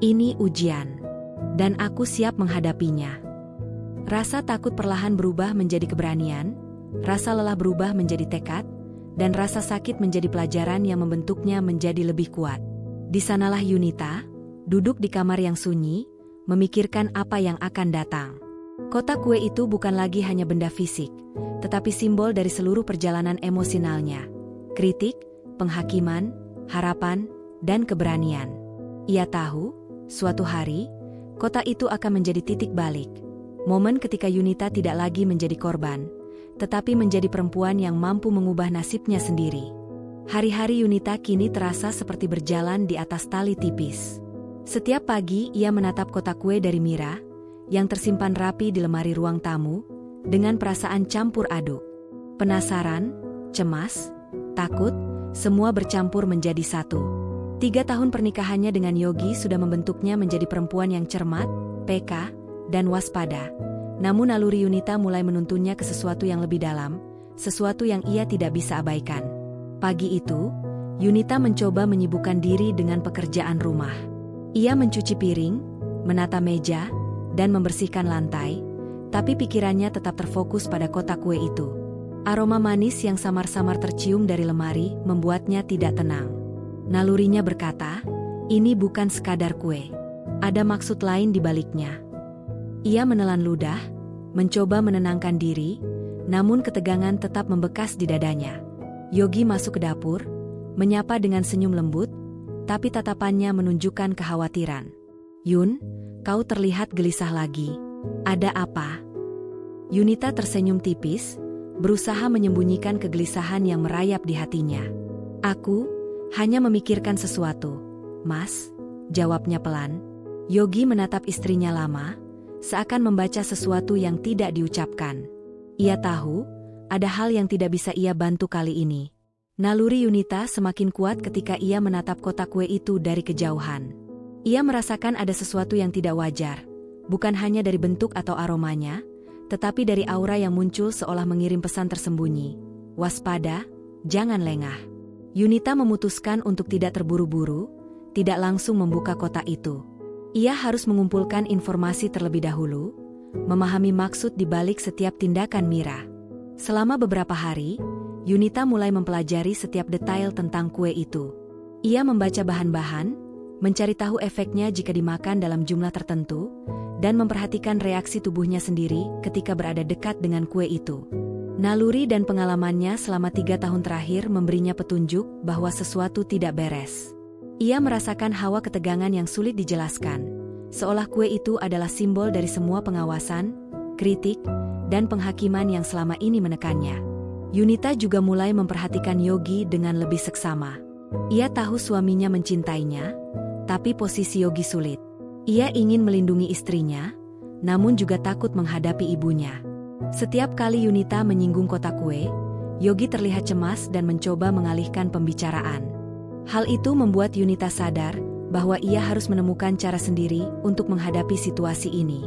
Ini ujian. Dan aku siap menghadapinya." Rasa takut perlahan berubah menjadi keberanian, rasa lelah berubah menjadi tekad, dan rasa sakit menjadi pelajaran yang membentuknya menjadi lebih kuat. Di sanalah Yunita, duduk di kamar yang sunyi, memikirkan apa yang akan datang. Kotak kue itu bukan lagi hanya benda fisik, tetapi simbol dari seluruh perjalanan emosionalnya. Kritik, penghakiman, harapan, dan keberanian. Ia tahu, suatu hari, kotak itu akan menjadi titik balik. Momen ketika Yunita tidak lagi menjadi korban, tetapi menjadi perempuan yang mampu mengubah nasibnya sendiri. Hari-hari Yunita kini terasa seperti berjalan di atas tali tipis. Setiap pagi ia menatap kotak kue dari Mira, yang tersimpan rapi di lemari ruang tamu, dengan perasaan campur aduk. Penasaran, cemas, takut, semua bercampur menjadi satu. 3 tahun pernikahannya dengan Yogi sudah membentuknya menjadi perempuan yang cermat, peka, dan waspada. Namun naluri Yunita mulai menuntunnya ke sesuatu yang lebih dalam, sesuatu yang ia tidak bisa abaikan. Pagi itu, Yunita mencoba menyibukkan diri dengan pekerjaan rumah. Ia mencuci piring, menata meja, dan membersihkan lantai, tapi pikirannya tetap terfokus pada kotak kue itu. Aroma manis yang samar-samar tercium dari lemari membuatnya tidak tenang. Nalurinya berkata, "Ini bukan sekadar kue. Ada maksud lain di baliknya." Ia menelan ludah, mencoba menenangkan diri, namun ketegangan tetap membekas di dadanya. Yogi masuk ke dapur, menyapa dengan senyum lembut, tapi tatapannya menunjukkan kekhawatiran. "Yun, kau terlihat gelisah lagi. Ada apa?" Yunita tersenyum tipis, berusaha menyembunyikan kegelisahan yang merayap di hatinya. "Aku hanya memikirkan sesuatu, Mas," jawabnya pelan. Yogi menatap istrinya lama, seakan membaca sesuatu yang tidak diucapkan. Ia tahu, ada hal yang tidak bisa ia bantu kali ini. Naluri Yunita semakin kuat ketika ia menatap kotak kue itu dari kejauhan. Ia merasakan ada sesuatu yang tidak wajar, bukan hanya dari bentuk atau aromanya, tetapi dari aura yang muncul seolah mengirim pesan tersembunyi. "Waspada, jangan lengah." Yunita memutuskan untuk tidak terburu-buru, tidak langsung membuka kotak itu. Ia harus mengumpulkan informasi terlebih dahulu, memahami maksud di balik setiap tindakan Mira. Selama beberapa hari, Yunita mulai mempelajari setiap detail tentang kue itu. Ia membaca bahan-bahan, mencari tahu efeknya jika dimakan dalam jumlah tertentu, dan memperhatikan reaksi tubuhnya sendiri ketika berada dekat dengan kue itu. Naluri dan pengalamannya selama 3 tahun terakhir memberinya petunjuk bahwa sesuatu tidak beres. Ia merasakan hawa ketegangan yang sulit dijelaskan, seolah kue itu adalah simbol dari semua pengawasan, kritik, dan penghakiman yang selama ini menekannya. Yunita juga mulai memperhatikan Yogi dengan lebih seksama. Ia tahu suaminya mencintainya, tapi posisi Yogi sulit. Ia ingin melindungi istrinya, namun juga takut menghadapi ibunya. Setiap kali Yunita menyinggung kotak kue, Yogi terlihat cemas dan mencoba mengalihkan pembicaraan. Hal itu membuat Yunita sadar bahwa ia harus menemukan cara sendiri untuk menghadapi situasi ini.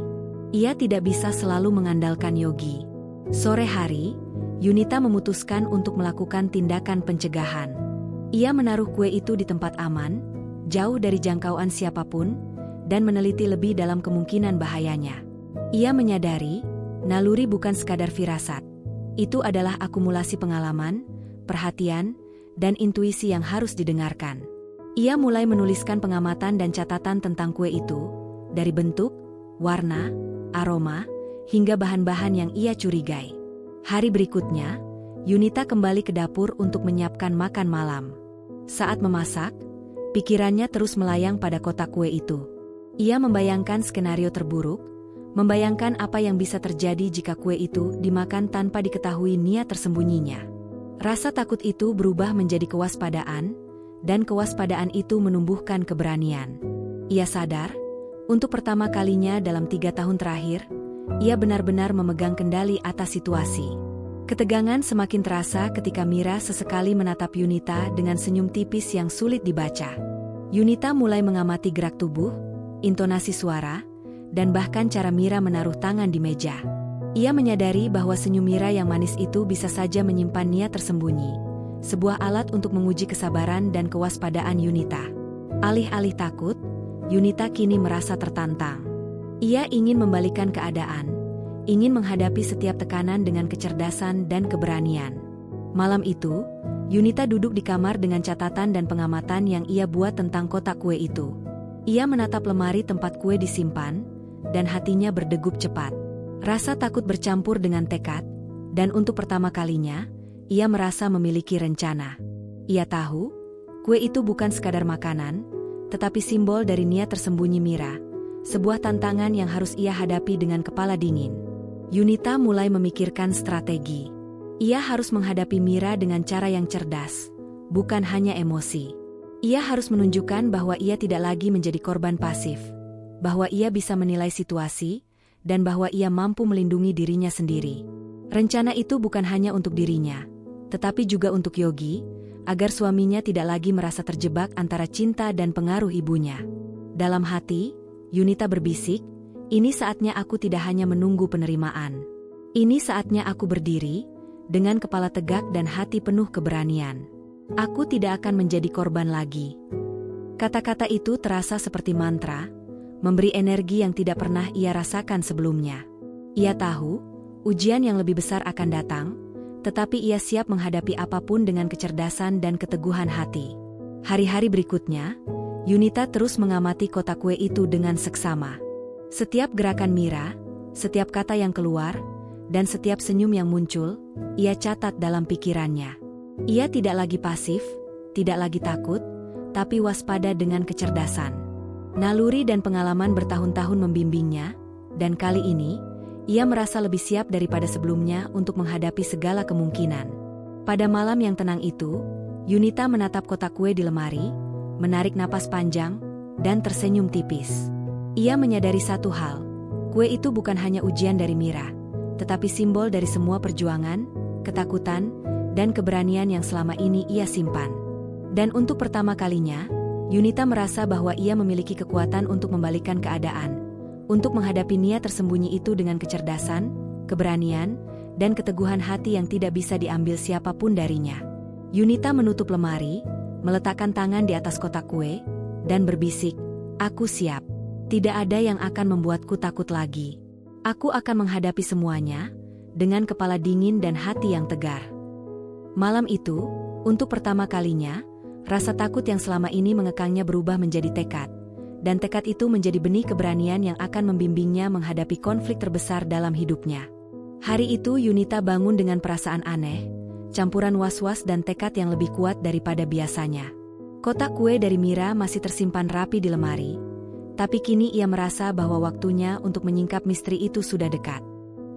Ia tidak bisa selalu mengandalkan Yogi. Sore hari, Yunita memutuskan untuk melakukan tindakan pencegahan. Ia menaruh kue itu di tempat aman, jauh dari jangkauan siapapun, dan meneliti lebih dalam kemungkinan bahayanya. Ia menyadari, naluri bukan sekadar firasat. Itu adalah akumulasi pengalaman, perhatian, dan intuisi yang harus didengarkan. Ia mulai menuliskan pengamatan dan catatan tentang kue itu, dari bentuk, warna, aroma, hingga bahan-bahan yang ia curigai. Hari berikutnya, Yunita kembali ke dapur untuk menyiapkan makan malam. Saat memasak, pikirannya terus melayang pada kotak kue itu. Ia membayangkan skenario terburuk, membayangkan apa yang bisa terjadi jika kue itu dimakan tanpa diketahui niat tersembunyinya. Rasa takut itu berubah menjadi kewaspadaan, dan kewaspadaan itu menumbuhkan keberanian. Ia sadar, untuk pertama kalinya dalam 3 tahun terakhir, ia benar-benar memegang kendali atas situasi. Ketegangan semakin terasa ketika Mira sesekali menatap Yunita dengan senyum tipis yang sulit dibaca. Yunita mulai mengamati gerak tubuh, intonasi suara, dan bahkan cara Mira menaruh tangan di meja. Ia menyadari bahwa senyum Mira yang manis itu bisa saja menyimpan niat tersembunyi, sebuah alat untuk menguji kesabaran dan kewaspadaan Yunita. Alih-alih takut, Yunita kini merasa tertantang. Ia ingin membalikan keadaan, ingin menghadapi setiap tekanan dengan kecerdasan dan keberanian. Malam itu, Yunita duduk di kamar dengan catatan dan pengamatan yang ia buat tentang kotak kue itu. Ia menatap lemari tempat kue disimpan, dan hatinya berdegup cepat. Rasa takut bercampur dengan tekad, dan untuk pertama kalinya, ia merasa memiliki rencana. Ia tahu, kue itu bukan sekadar makanan, tetapi simbol dari niat tersembunyi Mira, sebuah tantangan yang harus ia hadapi dengan kepala dingin. Yunita mulai memikirkan strategi. Ia harus menghadapi Mira dengan cara yang cerdas, bukan hanya emosi. Ia harus menunjukkan bahwa ia tidak lagi menjadi korban pasif, bahwa ia bisa menilai situasi, dan bahwa ia mampu melindungi dirinya sendiri. Rencana itu bukan hanya untuk dirinya, tetapi juga untuk Yogi, agar suaminya tidak lagi merasa terjebak antara cinta dan pengaruh ibunya. Dalam hati, Yunita berbisik, "Ini saatnya aku tidak hanya menunggu penerimaan. Ini saatnya aku berdiri, dengan kepala tegak dan hati penuh keberanian. Aku tidak akan menjadi korban lagi." Kata-kata itu terasa seperti mantra, memberi energi yang tidak pernah ia rasakan sebelumnya. Ia tahu, ujian yang lebih besar akan datang, tetapi ia siap menghadapi apapun dengan kecerdasan dan keteguhan hati. Hari-hari berikutnya, Yunita terus mengamati kotak kue itu dengan seksama. Setiap gerakan Mira, setiap kata yang keluar, dan setiap senyum yang muncul, ia catat dalam pikirannya. Ia tidak lagi pasif, tidak lagi takut, tapi waspada dengan kecerdasan. Naluri dan pengalaman bertahun-tahun membimbingnya, dan kali ini, ia merasa lebih siap daripada sebelumnya untuk menghadapi segala kemungkinan. Pada malam yang tenang itu, Yunita menatap kotak kue di lemari, menarik napas panjang, dan tersenyum tipis. Ia menyadari satu hal, kue itu bukan hanya ujian dari Mira, tetapi simbol dari semua perjuangan, ketakutan, dan keberanian yang selama ini ia simpan. Dan untuk pertama kalinya, Yunita merasa bahwa ia memiliki kekuatan untuk membalikkan keadaan, untuk menghadapi niat tersembunyi itu dengan kecerdasan, keberanian, dan keteguhan hati yang tidak bisa diambil siapapun darinya. Yunita menutup lemari, meletakkan tangan di atas kotak kue, dan berbisik, "Aku siap. Tidak ada yang akan membuatku takut lagi. Aku akan menghadapi semuanya, dengan kepala dingin dan hati yang tegar." Malam itu, untuk pertama kalinya, rasa takut yang selama ini mengekangnya berubah menjadi tekad, dan tekad itu menjadi benih keberanian yang akan membimbingnya menghadapi konflik terbesar dalam hidupnya. Hari itu Yunita bangun dengan perasaan aneh, campuran was-was dan tekad yang lebih kuat daripada biasanya. Kotak kue dari Mira masih tersimpan rapi di lemari, tapi kini ia merasa bahwa waktunya untuk menyingkap misteri itu sudah dekat.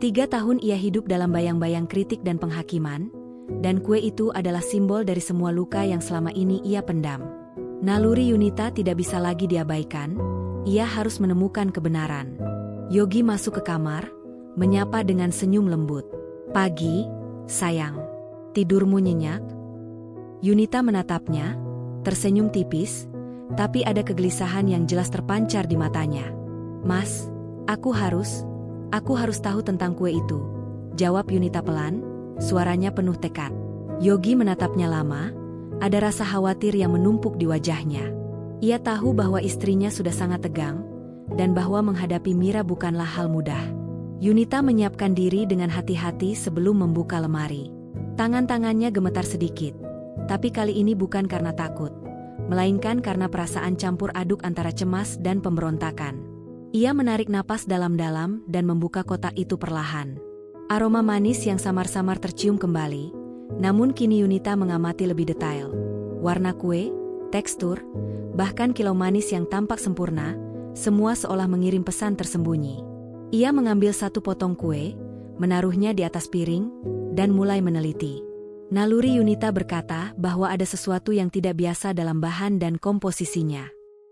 3 tahun ia hidup dalam bayang-bayang kritik dan penghakiman, dan kue itu adalah simbol dari semua luka yang selama ini ia pendam. Naluri Yunita tidak bisa lagi diabaikan, ia harus menemukan kebenaran. Yogi masuk ke kamar, menyapa dengan senyum lembut. "Pagi, sayang. Tidurmu nyenyak?" Yunita menatapnya, tersenyum tipis, tapi ada kegelisahan yang jelas terpancar di matanya. "Mas, aku harus tahu tentang kue itu," jawab Yunita pelan, suaranya penuh tekad. Yogi menatapnya lama, ada rasa khawatir yang menumpuk di wajahnya. Ia tahu bahwa istrinya sudah sangat tegang, dan bahwa menghadapi Mira bukanlah hal mudah. Yunita menyiapkan diri dengan hati-hati sebelum membuka lemari. Tangan-tangannya gemetar sedikit, tapi kali ini bukan karena takut, melainkan karena perasaan campur aduk antara cemas dan pemberontakan. Ia menarik napas dalam-dalam dan membuka kotak itu perlahan. Aroma manis yang samar-samar tercium kembali, namun kini Yunita mengamati lebih detail. Warna kue, tekstur, bahkan kilau manis yang tampak sempurna, semua seolah mengirim pesan tersembunyi. Ia mengambil satu potong kue, menaruhnya di atas piring, dan mulai meneliti. Naluri Yunita berkata bahwa ada sesuatu yang tidak biasa dalam bahan dan komposisinya.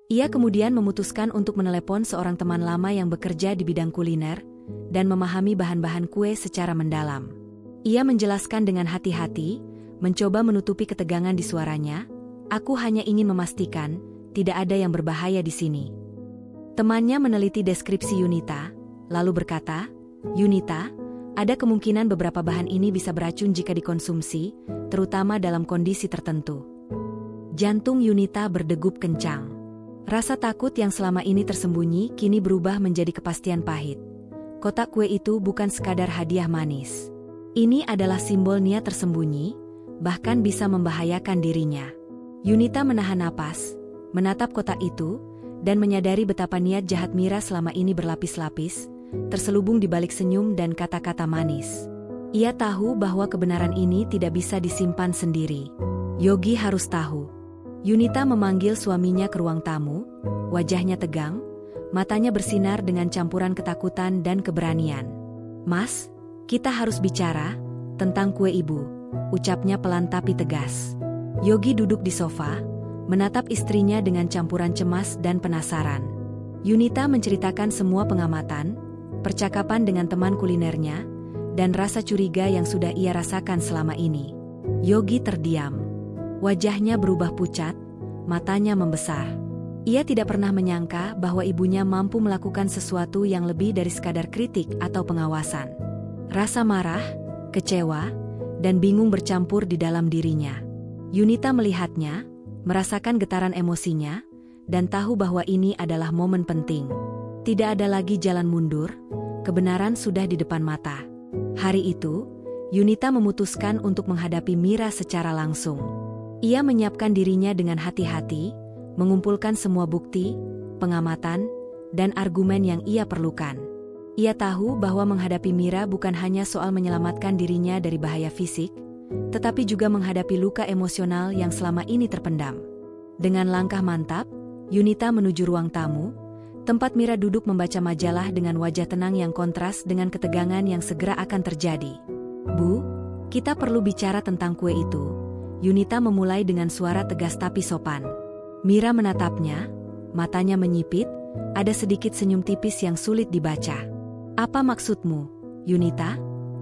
Ia kemudian memutuskan untuk menelepon seorang teman lama yang bekerja di bidang kuliner, dan memahami bahan-bahan kue secara mendalam. Ia menjelaskan dengan hati-hati, mencoba menutupi ketegangan di suaranya, "Aku hanya ingin memastikan, tidak ada yang berbahaya di sini." Temannya meneliti deskripsi Yunita, lalu berkata, "Yunita, ada kemungkinan beberapa bahan ini bisa beracun jika dikonsumsi, terutama dalam kondisi tertentu." Jantung Yunita berdegup kencang. Rasa takut yang selama ini tersembunyi kini berubah menjadi kepastian pahit. Kotak kue itu bukan sekadar hadiah manis. Ini adalah simbol niat tersembunyi, bahkan bisa membahayakan dirinya. Yunita menahan napas, menatap kotak itu, dan menyadari betapa niat jahat Mira selama ini berlapis-lapis, terselubung di balik senyum dan kata-kata manis. Ia tahu bahwa kebenaran ini tidak bisa disimpan sendiri. Yogi harus tahu. Yunita memanggil suaminya ke ruang tamu, wajahnya tegang, matanya bersinar dengan campuran ketakutan dan keberanian. "Mas, kita harus bicara tentang kue ibu," ucapnya pelan tapi tegas. Yogi duduk di sofa, menatap istrinya dengan campuran cemas dan penasaran. Yunita menceritakan semua pengamatan, percakapan dengan teman kulinernya, dan rasa curiga yang sudah ia rasakan selama ini. Yogi terdiam. Wajahnya berubah pucat, matanya membesar. Ia tidak pernah menyangka bahwa ibunya mampu melakukan sesuatu yang lebih dari sekadar kritik atau pengawasan. Rasa marah, kecewa, dan bingung bercampur di dalam dirinya. Yunita melihatnya, merasakan getaran emosinya, dan tahu bahwa ini adalah momen penting. Tidak ada lagi jalan mundur, kebenaran sudah di depan mata. Hari itu, Yunita memutuskan untuk menghadapi Mira secara langsung. Ia menyiapkan dirinya dengan hati-hati, mengumpulkan semua bukti, pengamatan, dan argumen yang ia perlukan. Ia tahu bahwa menghadapi Mira bukan hanya soal menyelamatkan dirinya dari bahaya fisik, tetapi juga menghadapi luka emosional yang selama ini terpendam. Dengan langkah mantap, Yunita menuju ruang tamu, tempat Mira duduk membaca majalah dengan wajah tenang yang kontras dengan ketegangan yang segera akan terjadi. "Bu, kita perlu bicara tentang kue itu," Yunita memulai dengan suara tegas tapi sopan. Mira menatapnya, matanya menyipit, ada sedikit senyum tipis yang sulit dibaca. "Apa maksudmu, Yunita?"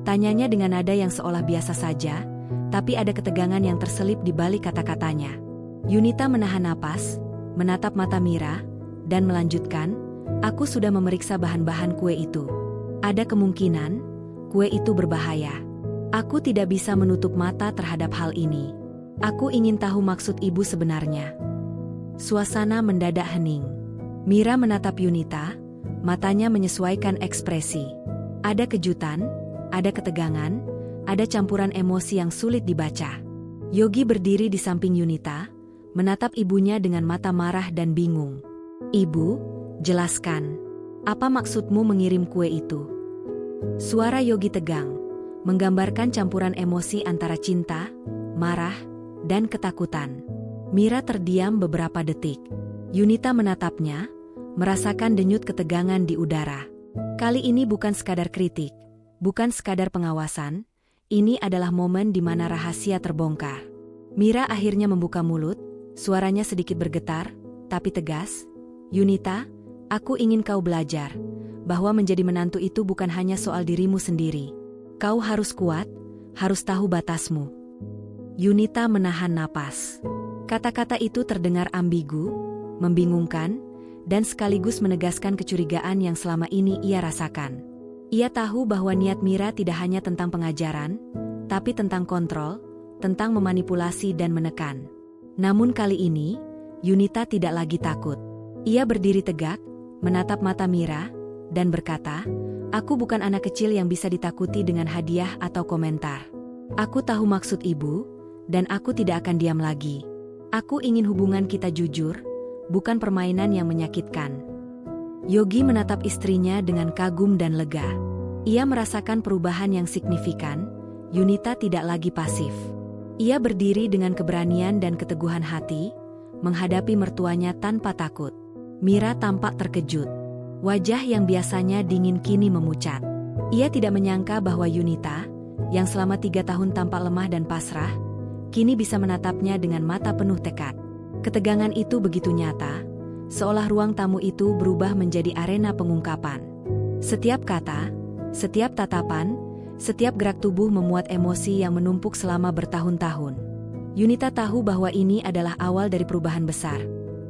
Tanyanya dengan nada yang seolah biasa saja, tapi ada ketegangan yang terselip di balik kata-katanya. Yunita menahan napas, menatap mata Mira, dan melanjutkan, "Aku sudah memeriksa bahan-bahan kue itu. Ada kemungkinan, kue itu berbahaya. Aku tidak bisa menutup mata terhadap hal ini. Aku ingin tahu maksud ibu sebenarnya." Suasana mendadak hening. Mira menatap Yunita, matanya menyesuaikan ekspresi. Ada kejutan, ada ketegangan, ada campuran emosi yang sulit dibaca. Yogi berdiri di samping Yunita, menatap ibunya dengan mata marah dan bingung. "Ibu, jelaskan. Apa maksudmu mengirim kue itu?" Suara Yogi tegang, menggambarkan campuran emosi antara cinta, marah, dan ketakutan. Mira terdiam beberapa detik. Yunita menatapnya, merasakan denyut ketegangan di udara. Kali ini bukan sekadar kritik, bukan sekadar pengawasan, ini adalah momen di mana rahasia terbongkar. Mira akhirnya membuka mulut, suaranya sedikit bergetar, tapi tegas. "Yunita, aku ingin kau belajar, bahwa menjadi menantu itu bukan hanya soal dirimu sendiri. Kau harus kuat, harus tahu batasmu." Yunita menahan napas. Kata-kata itu terdengar ambigu, membingungkan, dan sekaligus menegaskan kecurigaan yang selama ini ia rasakan. Ia tahu bahwa niat Mira tidak hanya tentang pengajaran, tapi tentang kontrol, tentang memanipulasi dan menekan. Namun kali ini, Yunita tidak lagi takut. Ia berdiri tegak, menatap mata Mira, dan berkata, "Aku bukan anak kecil yang bisa ditakuti dengan hadiah atau komentar. Aku tahu maksud ibu, dan aku tidak akan diam lagi. Aku ingin hubungan kita jujur, bukan permainan yang menyakitkan." Yogi menatap istrinya dengan kagum dan lega. Ia merasakan perubahan yang signifikan. Yunita tidak lagi pasif. Ia berdiri dengan keberanian dan keteguhan hati, menghadapi mertuanya tanpa takut. Mira tampak terkejut. Wajah yang biasanya dingin kini memucat. Ia tidak menyangka bahwa Yunita, yang selama 3 tahun tampak lemah dan pasrah, kini bisa menatapnya dengan mata penuh tekad. Ketegangan itu begitu nyata, seolah ruang tamu itu berubah menjadi arena pengungkapan. Setiap kata, setiap tatapan, setiap gerak tubuh memuat emosi yang menumpuk selama bertahun-tahun. Yunita tahu bahwa ini adalah awal dari perubahan besar,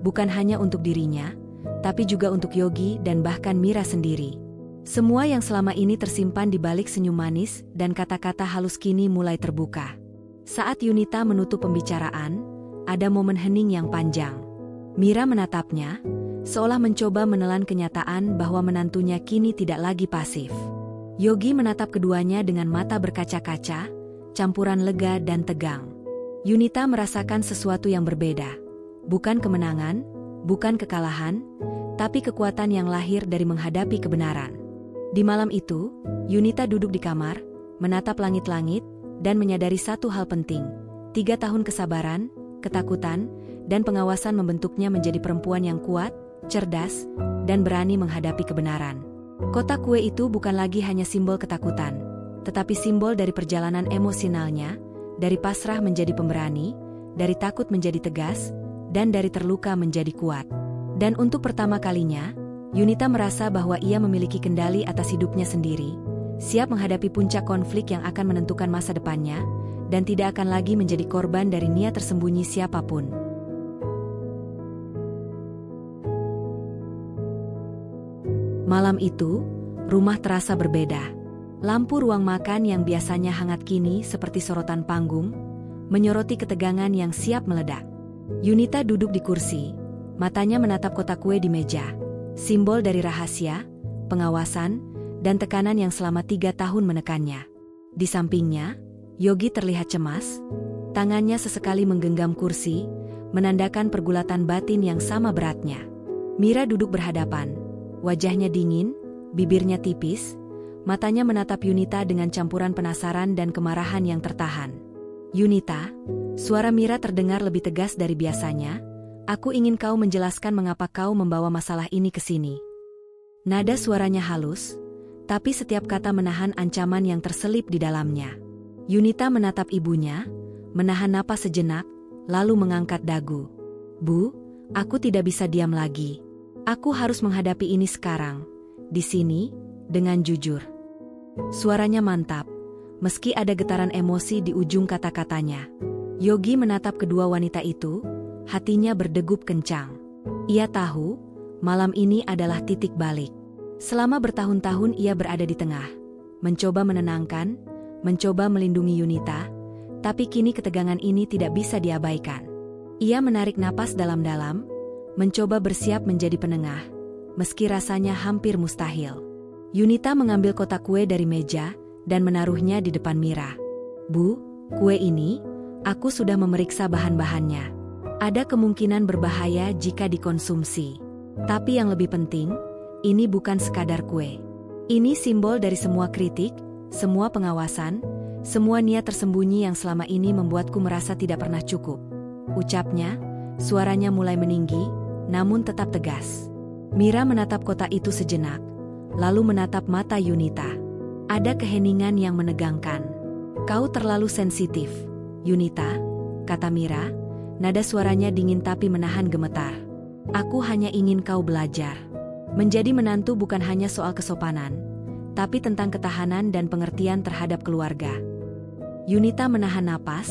bukan hanya untuk dirinya, tapi juga untuk Yogi dan bahkan Mira sendiri. Semua yang selama ini tersimpan di balik senyum manis dan kata-kata halus kini mulai terbuka. Saat Yunita menutup pembicaraan, ada momen hening yang panjang. Mira menatapnya, seolah mencoba menelan kenyataan bahwa menantunya kini tidak lagi pasif. Yogi menatap keduanya dengan mata berkaca-kaca, campuran lega dan tegang. Yunita merasakan sesuatu yang berbeda. Bukan kemenangan, bukan kekalahan, tapi kekuatan yang lahir dari menghadapi kebenaran. Di malam itu, Yunita duduk di kamar, menatap langit-langit, dan menyadari satu hal penting. 3 tahun kesabaran, ketakutan, dan pengawasan membentuknya menjadi perempuan yang kuat, cerdas, dan berani menghadapi kebenaran. Kotak kue itu bukan lagi hanya simbol ketakutan, tetapi simbol dari perjalanan emosionalnya, dari pasrah menjadi pemberani, dari takut menjadi tegas, dan dari terluka menjadi kuat. Dan untuk pertama kalinya, Yunita merasa bahwa ia memiliki kendali atas hidupnya sendiri, siap menghadapi puncak konflik yang akan menentukan masa depannya, dan tidak akan lagi menjadi korban dari niat tersembunyi siapapun. Malam itu, rumah terasa berbeda. Lampu ruang makan yang biasanya hangat kini seperti sorotan panggung, menyoroti ketegangan yang siap meledak. Yunita duduk di kursi, matanya menatap kotak kue di meja, simbol dari rahasia, pengawasan, dan tekanan yang selama 3 tahun menekannya. Di sampingnya, Yogi terlihat cemas, tangannya sesekali menggenggam kursi, menandakan pergulatan batin yang sama beratnya. Mira duduk berhadapan, wajahnya dingin, bibirnya tipis, matanya menatap Yunita dengan campuran penasaran dan kemarahan yang tertahan. Yunita, suara Mira terdengar lebih tegas dari biasanya. Aku ingin kau menjelaskan mengapa kau membawa masalah ini ke sini. Nada suaranya halus, tapi setiap kata menahan ancaman yang terselip di dalamnya. Yunita menatap ibunya, menahan napas sejenak, lalu mengangkat dagu. Bu, aku tidak bisa diam lagi. Aku harus menghadapi ini sekarang, di sini, dengan jujur. Suaranya mantap, meski ada getaran emosi di ujung kata-katanya. Yogi menatap kedua wanita itu, hatinya berdegup kencang. Ia tahu, malam ini adalah titik balik. Selama bertahun-tahun ia berada di tengah, mencoba menenangkan, mencoba melindungi Yunita, tapi kini ketegangan ini tidak bisa diabaikan. Ia menarik napas dalam-dalam, mencoba bersiap menjadi penengah, meski rasanya hampir mustahil. Yunita mengambil kotak kue dari meja dan menaruhnya di depan Mira. Bu, kue ini, aku sudah memeriksa bahan-bahannya. Ada kemungkinan berbahaya jika dikonsumsi. Tapi yang lebih penting, ini bukan sekadar kue. Ini simbol dari semua kritik, semua pengawasan, semua niat tersembunyi yang selama ini membuatku merasa tidak pernah cukup. Ucapnya, suaranya mulai meninggi, namun tetap tegas. Mira menatap kotak itu sejenak, lalu menatap mata Yunita. Ada keheningan yang menegangkan. Kau terlalu sensitif, Yunita, kata Mira. Nada suaranya dingin tapi menahan gemetar. Aku hanya ingin kau belajar. Menjadi menantu bukan hanya soal kesopanan, tapi tentang ketahanan dan pengertian terhadap keluarga. Yunita menahan napas,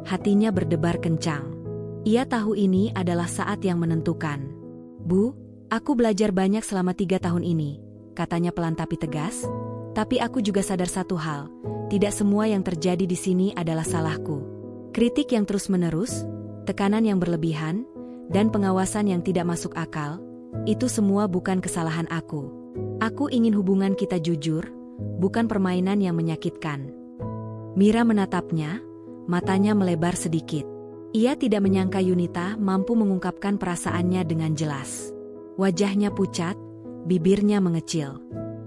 hatinya berdebar kencang. Ia tahu ini adalah saat yang menentukan. Bu, aku belajar banyak selama 3 tahun ini, katanya pelan tapi tegas. Tapi aku juga sadar satu hal, tidak semua yang terjadi di sini adalah salahku. Kritik yang terus-menerus, tekanan yang berlebihan, dan pengawasan yang tidak masuk akal, itu semua bukan kesalahan aku. Aku ingin hubungan kita jujur, bukan permainan yang menyakitkan. Mira menatapnya, matanya melebar sedikit. Ia tidak menyangka Yunita mampu mengungkapkan perasaannya dengan jelas. Wajahnya pucat, bibirnya mengecil.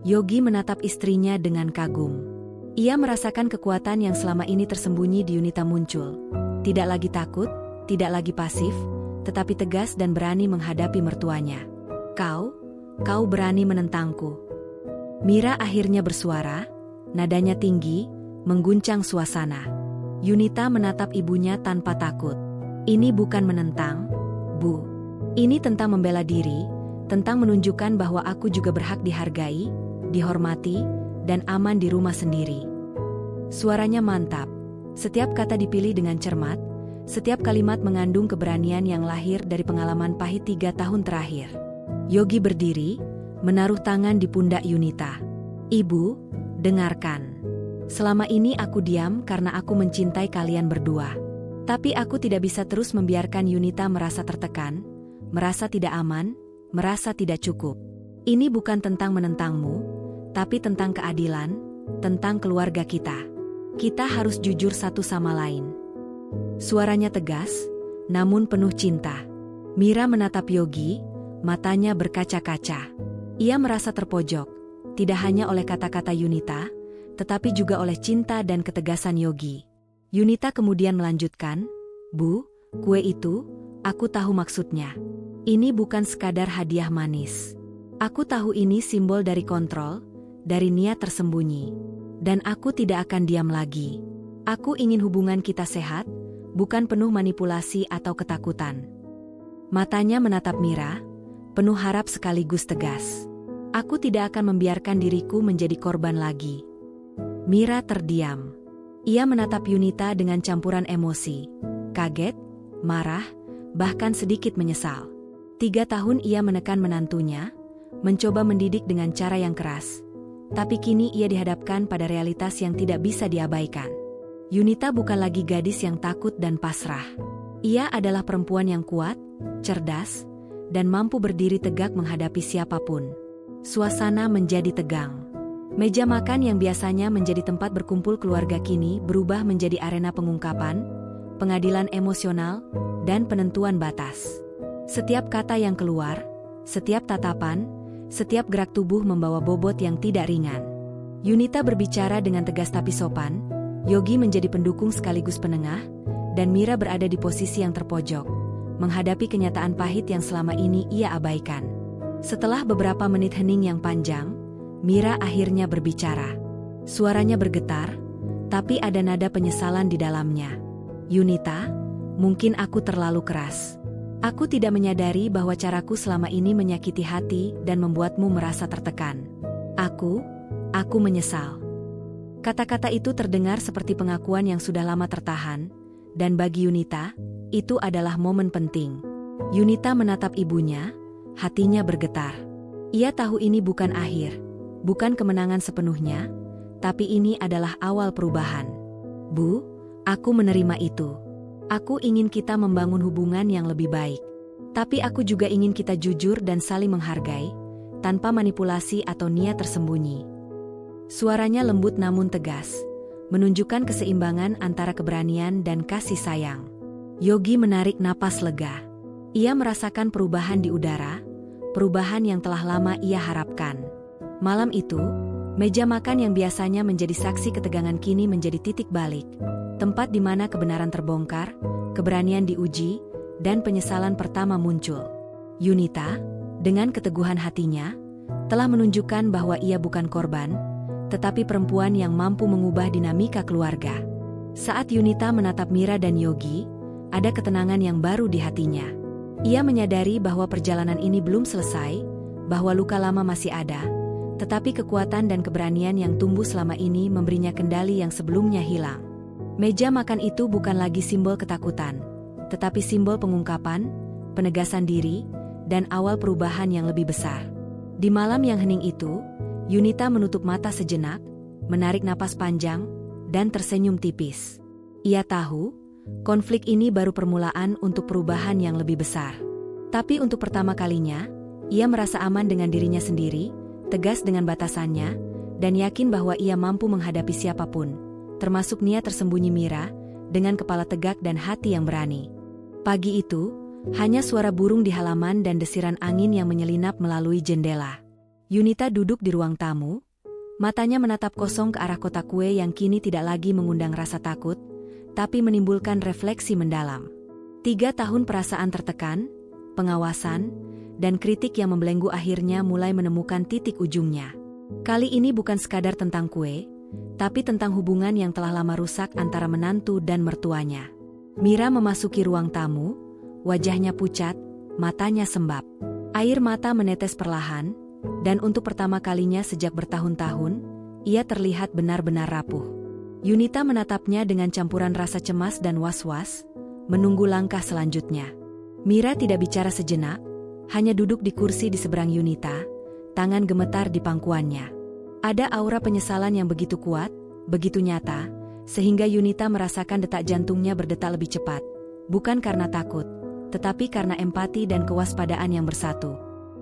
Yogi menatap istrinya dengan kagum. Ia merasakan kekuatan yang selama ini tersembunyi di Yunita muncul. Tidak lagi takut, tidak lagi pasif, tetapi tegas dan berani menghadapi mertuanya. Kau berani menentangku. Mira akhirnya bersuara, nadanya tinggi, mengguncang suasana. Yunita menatap ibunya tanpa takut. Ini bukan menentang, Bu. Ini tentang membela diri, tentang menunjukkan bahwa aku juga berhak dihargai, dihormati, dan aman di rumah sendiri. Suaranya mantap. Setiap kata dipilih dengan cermat, setiap kalimat mengandung keberanian yang lahir dari pengalaman pahit 3 tahun terakhir. Yogi berdiri, menaruh tangan di pundak Yunita. Ibu, dengarkan. Selama ini aku diam karena aku mencintai kalian berdua. Tapi aku tidak bisa terus membiarkan Yunita merasa tertekan, merasa tidak aman, merasa tidak cukup. Ini bukan tentang menentangmu, tapi tentang keadilan, tentang keluarga kita. Kita harus jujur satu sama lain. Suaranya tegas, namun penuh cinta. Mira menatap Yogi, matanya berkaca-kaca. Ia merasa terpojok, tidak hanya oleh kata-kata Yunita, tetapi juga oleh cinta dan ketegasan Yogi. Yunita kemudian melanjutkan, Bu, kue itu, aku tahu maksudnya. Ini bukan sekadar hadiah manis. Aku tahu ini simbol dari kontrol, dari niat tersembunyi. Dan aku tidak akan diam lagi. Aku ingin hubungan kita sehat, bukan penuh manipulasi atau ketakutan. Matanya menatap Mira, penuh harap sekaligus tegas. Aku tidak akan membiarkan diriku menjadi korban lagi. Mira terdiam. Ia menatap Yunita dengan campuran emosi, kaget, marah, bahkan sedikit menyesal. 3 tahun ia menekan menantunya, mencoba mendidik dengan cara yang keras. Tapi kini ia dihadapkan pada realitas yang tidak bisa diabaikan. Yunita bukan lagi gadis yang takut dan pasrah. Ia adalah perempuan yang kuat, cerdas, dan mampu berdiri tegak menghadapi siapapun. Suasana menjadi tegang. Meja makan yang biasanya menjadi tempat berkumpul keluarga kini berubah menjadi arena pengungkapan, pengadilan emosional, dan penentuan batas. Setiap kata yang keluar, setiap tatapan, setiap gerak tubuh membawa bobot yang tidak ringan. Yunita berbicara dengan tegas tapi sopan, Yogi menjadi pendukung sekaligus penengah, dan Mira berada di posisi yang terpojok, menghadapi kenyataan pahit yang selama ini ia abaikan. Setelah beberapa menit hening yang panjang, Mira akhirnya berbicara. Suaranya bergetar, tapi ada nada penyesalan di dalamnya. Yunita, mungkin aku terlalu keras. Aku tidak menyadari bahwa caraku selama ini menyakiti hati dan membuatmu merasa tertekan. Aku menyesal. Kata-kata itu terdengar seperti pengakuan yang sudah lama tertahan, dan bagi Yunita, itu adalah momen penting. Yunita menatap ibunya, hatinya bergetar. Ia tahu ini bukan akhir, bukan kemenangan sepenuhnya, tapi ini adalah awal perubahan. Bu, aku menerima itu. Aku ingin kita membangun hubungan yang lebih baik. Tapi aku juga ingin kita jujur dan saling menghargai, tanpa manipulasi atau niat tersembunyi. Suaranya lembut namun tegas, menunjukkan keseimbangan antara keberanian dan kasih sayang. Yogi menarik napas lega. Ia merasakan perubahan di udara, perubahan yang telah lama ia harapkan. Malam itu, meja makan yang biasanya menjadi saksi ketegangan kini menjadi titik balik. Tempat di mana kebenaran terbongkar, keberanian diuji, dan penyesalan pertama muncul. Yunita, dengan keteguhan hatinya, telah menunjukkan bahwa ia bukan korban, tetapi perempuan yang mampu mengubah dinamika keluarga. Saat Yunita menatap Mira dan Yogi, ada ketenangan yang baru di hatinya. Ia menyadari bahwa perjalanan ini belum selesai, bahwa luka lama masih ada, tetapi kekuatan dan keberanian yang tumbuh selama ini memberinya kendali yang sebelumnya hilang. Meja makan itu bukan lagi simbol ketakutan, tetapi simbol pengungkapan, penegasan diri, dan awal perubahan yang lebih besar. Di malam yang hening itu, Yunita menutup mata sejenak, menarik napas panjang, dan tersenyum tipis. Ia tahu, konflik ini baru permulaan untuk perubahan yang lebih besar. Tapi untuk pertama kalinya, ia merasa aman dengan dirinya sendiri, tegas dengan batasannya, dan yakin bahwa ia mampu menghadapi siapapun, termasuk niat tersembunyi Mira, dengan kepala tegak dan hati yang berani. Pagi itu, hanya suara burung di halaman dan desiran angin yang menyelinap melalui jendela. Yunita duduk di ruang tamu, matanya menatap kosong ke arah kotak kue yang kini tidak lagi mengundang rasa takut, tapi menimbulkan refleksi mendalam. 3 tahun perasaan tertekan, pengawasan, dan kritik yang membelenggu akhirnya mulai menemukan titik ujungnya. Kali ini bukan sekadar tentang kue, tapi tentang hubungan yang telah lama rusak antara menantu dan mertuanya. Mira memasuki ruang tamu, wajahnya pucat, matanya sembab. Air mata menetes perlahan, dan untuk pertama kalinya sejak bertahun-tahun, ia terlihat benar-benar rapuh. Yunita menatapnya dengan campuran rasa cemas dan was-was, menunggu langkah selanjutnya. Mira tidak bicara sejenak, hanya duduk di kursi di seberang Yunita, tangan gemetar di pangkuannya. Ada aura penyesalan yang begitu kuat, begitu nyata, sehingga Yunita merasakan detak jantungnya berdetak lebih cepat. Bukan karena takut, tetapi karena empati dan kewaspadaan yang bersatu.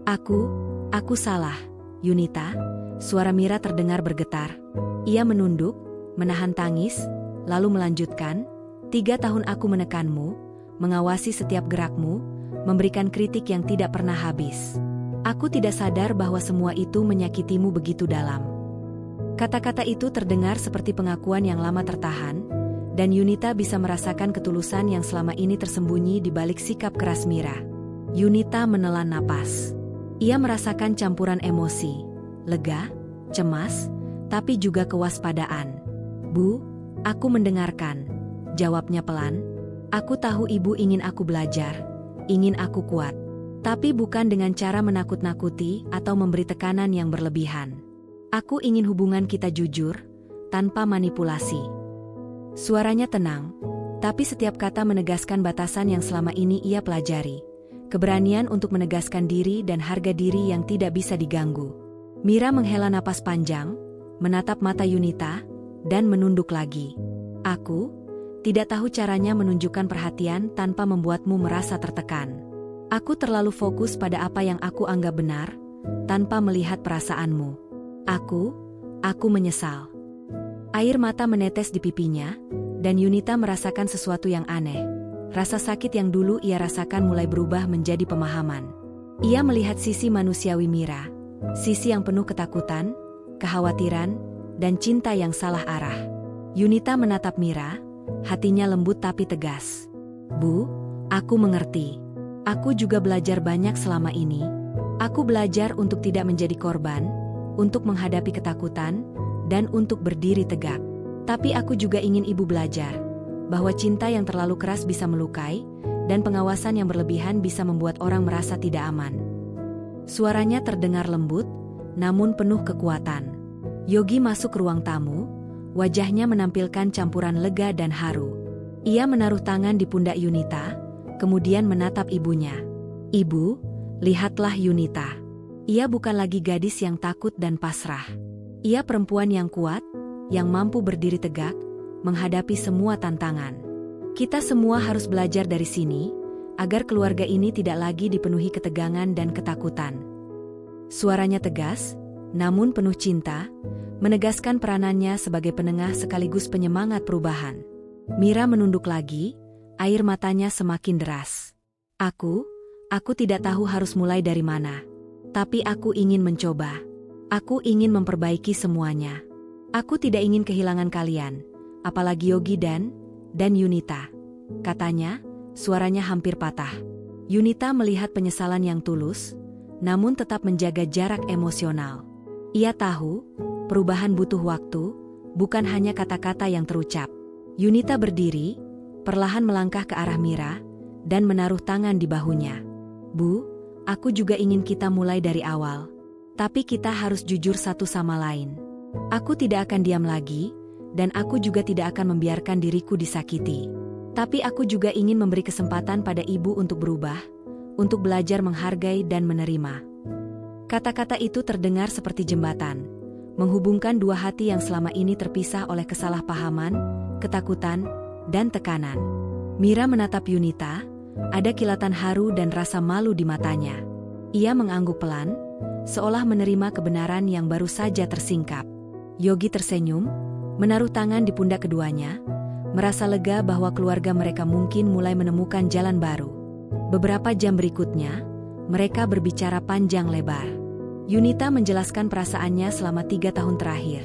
Aku salah, Yunita. Suara Mira terdengar bergetar. Ia menunduk, menahan tangis, lalu melanjutkan, 3 tahun aku menekanmu, mengawasi setiap gerakmu, memberikan kritik yang tidak pernah habis. Aku tidak sadar bahwa semua itu menyakitimu begitu dalam. Kata-kata itu terdengar seperti pengakuan yang lama tertahan, dan Yunita bisa merasakan ketulusan yang selama ini tersembunyi di balik sikap keras Mira. Yunita menelan napas. Ia merasakan campuran emosi, lega, cemas, tapi juga kewaspadaan. Bu, aku mendengarkan, jawabnya pelan. Aku tahu ibu ingin aku belajar, ingin aku kuat. Tapi bukan dengan cara menakut-nakuti atau memberi tekanan yang berlebihan. Aku ingin hubungan kita jujur, tanpa manipulasi. Suaranya tenang, tapi setiap kata menegaskan batasan yang selama ini ia pelajari. Keberanian untuk menegaskan diri dan harga diri yang tidak bisa diganggu. Mira menghela napas panjang, menatap mata Yunita, dan menunduk lagi. Aku tidak tahu caranya menunjukkan perhatian tanpa membuatmu merasa tertekan. Aku terlalu fokus pada apa yang aku anggap benar, tanpa melihat perasaanmu. Aku menyesal. Air mata menetes di pipinya, dan Yunita merasakan sesuatu yang aneh. Rasa sakit yang dulu ia rasakan mulai berubah menjadi pemahaman. Ia melihat sisi manusiawi Mira, sisi yang penuh ketakutan, kekhawatiran, dan cinta yang salah arah. Yunita menatap Mira, hatinya lembut tapi tegas. Bu, aku mengerti. Aku juga belajar banyak selama ini. Aku belajar untuk tidak menjadi korban, untuk menghadapi ketakutan, dan untuk berdiri tegak. Tapi aku juga ingin ibu belajar bahwa cinta yang terlalu keras bisa melukai, dan pengawasan yang berlebihan bisa membuat orang merasa tidak aman. Suaranya terdengar lembut, namun penuh kekuatan. Yogi masuk ke ruang tamu, wajahnya menampilkan campuran lega dan haru. Ia menaruh tangan di pundak Yunita, kemudian menatap ibunya. Ibu, lihatlah Yunita. Ia bukan lagi gadis yang takut dan pasrah. Ia perempuan yang kuat, yang mampu berdiri tegak, menghadapi semua tantangan. Kita semua harus belajar dari sini, agar keluarga ini tidak lagi dipenuhi ketegangan dan ketakutan. Suaranya tegas, namun penuh cinta, menegaskan peranannya sebagai penengah sekaligus penyemangat perubahan. Mira menunduk lagi, air matanya semakin deras. Aku tidak tahu harus mulai dari mana. Tapi aku ingin mencoba. Aku ingin memperbaiki semuanya. Aku tidak ingin kehilangan kalian, apalagi Yogi dan Yunita. Katanya, suaranya hampir patah. Yunita melihat penyesalan yang tulus, namun tetap menjaga jarak emosional. Ia tahu, perubahan butuh waktu, bukan hanya kata-kata yang terucap. Yunita berdiri, perlahan melangkah ke arah Mira, dan menaruh tangan di bahunya. Bu, aku juga ingin kita mulai dari awal. Tapi kita harus jujur satu sama lain. Aku tidak akan diam lagi, dan aku juga tidak akan membiarkan diriku disakiti. Tapi aku juga ingin memberi kesempatan pada ibu untuk berubah, untuk belajar menghargai dan menerima. Kata-kata itu terdengar seperti jembatan, menghubungkan dua hati yang selama ini terpisah oleh kesalahpahaman, ketakutan, dan tekanan. Mira menatap Yunita, ada kilatan haru dan rasa malu di matanya. Ia mengangguk pelan, seolah menerima kebenaran yang baru saja tersingkap. Yogi tersenyum, menaruh tangan di pundak keduanya, merasa lega bahwa keluarga mereka mungkin mulai menemukan jalan baru. Beberapa jam berikutnya, mereka berbicara panjang lebar. Yunita menjelaskan perasaannya selama 3 tahun terakhir.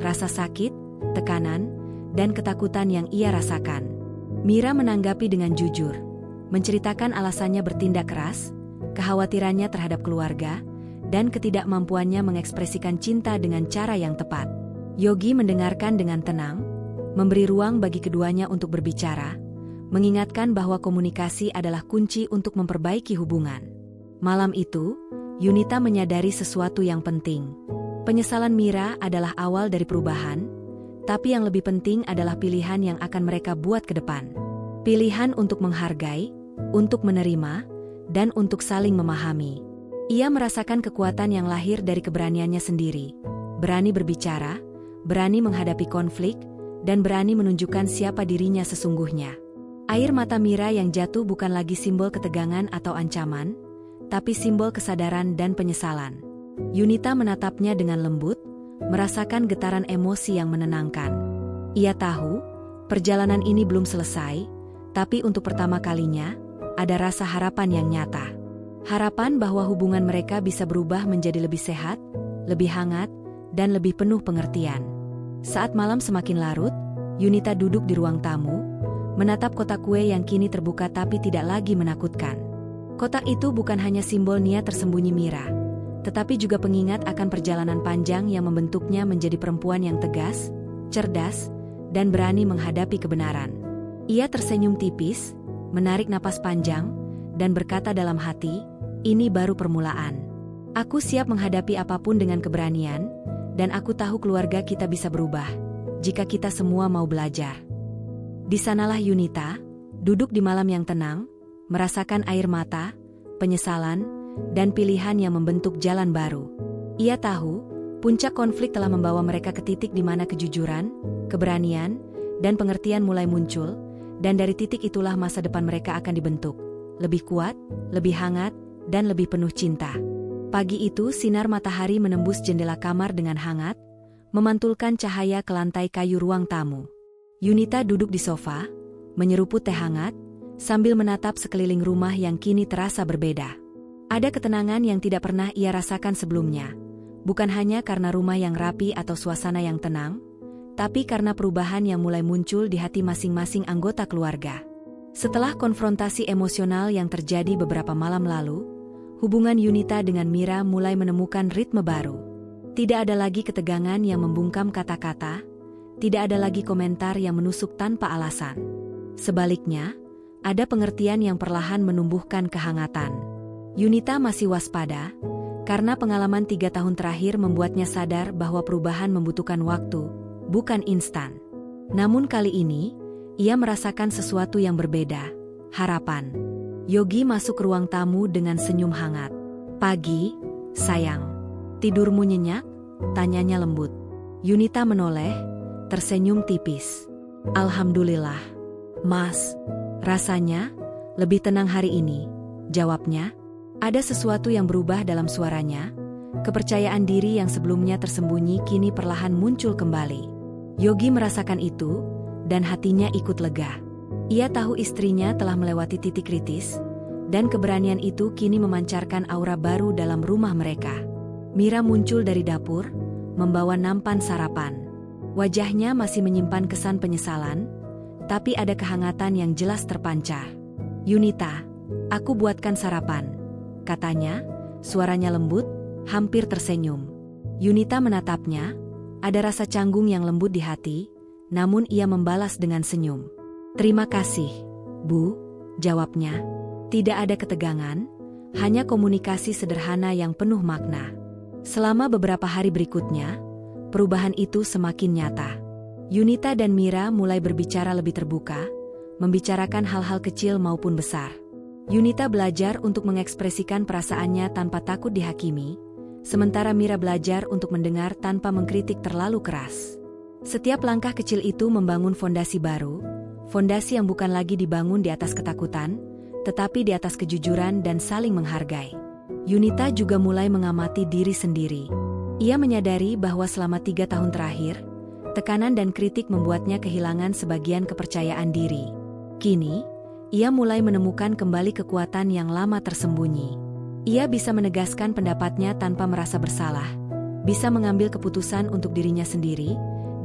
Rasa sakit, tekanan, dan ketakutan yang ia rasakan. Mira menanggapi dengan jujur, menceritakan alasannya bertindak keras, kekhawatirannya terhadap keluarga, dan ketidakmampuannya mengekspresikan cinta dengan cara yang tepat. Yogi mendengarkan dengan tenang, memberi ruang bagi keduanya untuk berbicara, mengingatkan bahwa komunikasi adalah kunci untuk memperbaiki hubungan. Malam itu, Yunita menyadari sesuatu yang penting. Penyesalan Mira adalah awal dari perubahan, tapi yang lebih penting adalah pilihan yang akan mereka buat ke depan. Pilihan untuk menghargai, untuk menerima, dan untuk saling memahami. Ia merasakan kekuatan yang lahir dari keberaniannya sendiri, berani berbicara, berani menghadapi konflik, dan berani menunjukkan siapa dirinya sesungguhnya. Air mata Mira yang jatuh bukan lagi simbol ketegangan atau ancaman, tapi simbol kesadaran dan penyesalan. Yunita menatapnya dengan lembut, merasakan getaran emosi yang menenangkan. Ia tahu, perjalanan ini belum selesai, tapi untuk pertama kalinya, ada rasa harapan yang nyata. Harapan bahwa hubungan mereka bisa berubah menjadi lebih sehat, lebih hangat, dan lebih penuh pengertian. Saat malam semakin larut, Yunita duduk di ruang tamu, menatap kotak kue yang kini terbuka tapi tidak lagi menakutkan. Kotak itu bukan hanya simbol niat tersembunyi Mira, tetapi juga pengingat akan perjalanan panjang yang membentuknya menjadi perempuan yang tegas, cerdas, dan berani menghadapi kebenaran. Ia tersenyum tipis, menarik napas panjang, dan berkata dalam hati, "Ini baru permulaan. Aku siap menghadapi apapun dengan keberanian, dan aku tahu keluarga kita bisa berubah, jika kita semua mau belajar." Di sanalah Yunita, duduk di malam yang tenang, merasakan air mata, penyesalan, dan pilihan yang membentuk jalan baru. Ia tahu, puncak konflik telah membawa mereka ke titik di mana kejujuran, keberanian, dan pengertian mulai muncul, dan dari titik itulah masa depan mereka akan dibentuk. Lebih kuat, lebih hangat, dan lebih penuh cinta. Pagi itu sinar matahari menembus jendela kamar dengan hangat, memantulkan cahaya ke lantai kayu ruang tamu. Yunita duduk di sofa, menyeruput teh hangat, sambil menatap sekeliling rumah yang kini terasa berbeda. Ada ketenangan yang tidak pernah ia rasakan sebelumnya, bukan hanya karena rumah yang rapi atau suasana yang tenang, tapi karena perubahan yang mulai muncul di hati masing-masing anggota keluarga. Setelah konfrontasi emosional yang terjadi beberapa malam lalu, hubungan Yunita dengan Mira mulai menemukan ritme baru. Tidak ada lagi ketegangan yang membungkam kata-kata, tidak ada lagi komentar yang menusuk tanpa alasan. Sebaliknya, ada pengertian yang perlahan menumbuhkan kehangatan. Yunita masih waspada, karena pengalaman 3 tahun terakhir membuatnya sadar bahwa perubahan membutuhkan waktu, bukan instan. Namun kali ini, ia merasakan sesuatu yang berbeda, harapan. Yogi masuk ke ruang tamu dengan senyum hangat. "Pagi, sayang. Tidurmu nyenyak?" tanyanya lembut. Yunita menoleh, tersenyum tipis. "Alhamdulillah, Mas. Rasanya lebih tenang hari ini," jawabnya. Ada sesuatu yang berubah dalam suaranya, kepercayaan diri yang sebelumnya tersembunyi kini perlahan muncul kembali. Yogi merasakan itu, dan hatinya ikut lega. Ia tahu istrinya telah melewati titik kritis, dan keberanian itu kini memancarkan aura baru dalam rumah mereka. Mira muncul dari dapur, membawa nampan sarapan. Wajahnya masih menyimpan kesan penyesalan, tapi ada kehangatan yang jelas terpancar. "Yunita, aku buatkan sarapan," katanya, suaranya lembut, hampir tersenyum. Yunita menatapnya, ada rasa canggung yang lembut di hati, namun ia membalas dengan senyum. "Terima kasih, Bu," jawabnya. Tidak ada ketegangan, hanya komunikasi sederhana yang penuh makna. Selama beberapa hari berikutnya, perubahan itu semakin nyata. Yunita dan Mira mulai berbicara lebih terbuka, membicarakan hal-hal kecil maupun besar. Yunita belajar untuk mengekspresikan perasaannya tanpa takut dihakimi, sementara Mira belajar untuk mendengar tanpa mengkritik terlalu keras. Setiap langkah kecil itu membangun fondasi baru, fondasi yang bukan lagi dibangun di atas ketakutan, tetapi di atas kejujuran dan saling menghargai. Yunita juga mulai mengamati diri sendiri. Ia menyadari bahwa selama 3 tahun terakhir, tekanan dan kritik membuatnya kehilangan sebagian kepercayaan diri. Kini, ia mulai menemukan kembali kekuatan yang lama tersembunyi. Ia bisa menegaskan pendapatnya tanpa merasa bersalah, bisa mengambil keputusan untuk dirinya sendiri,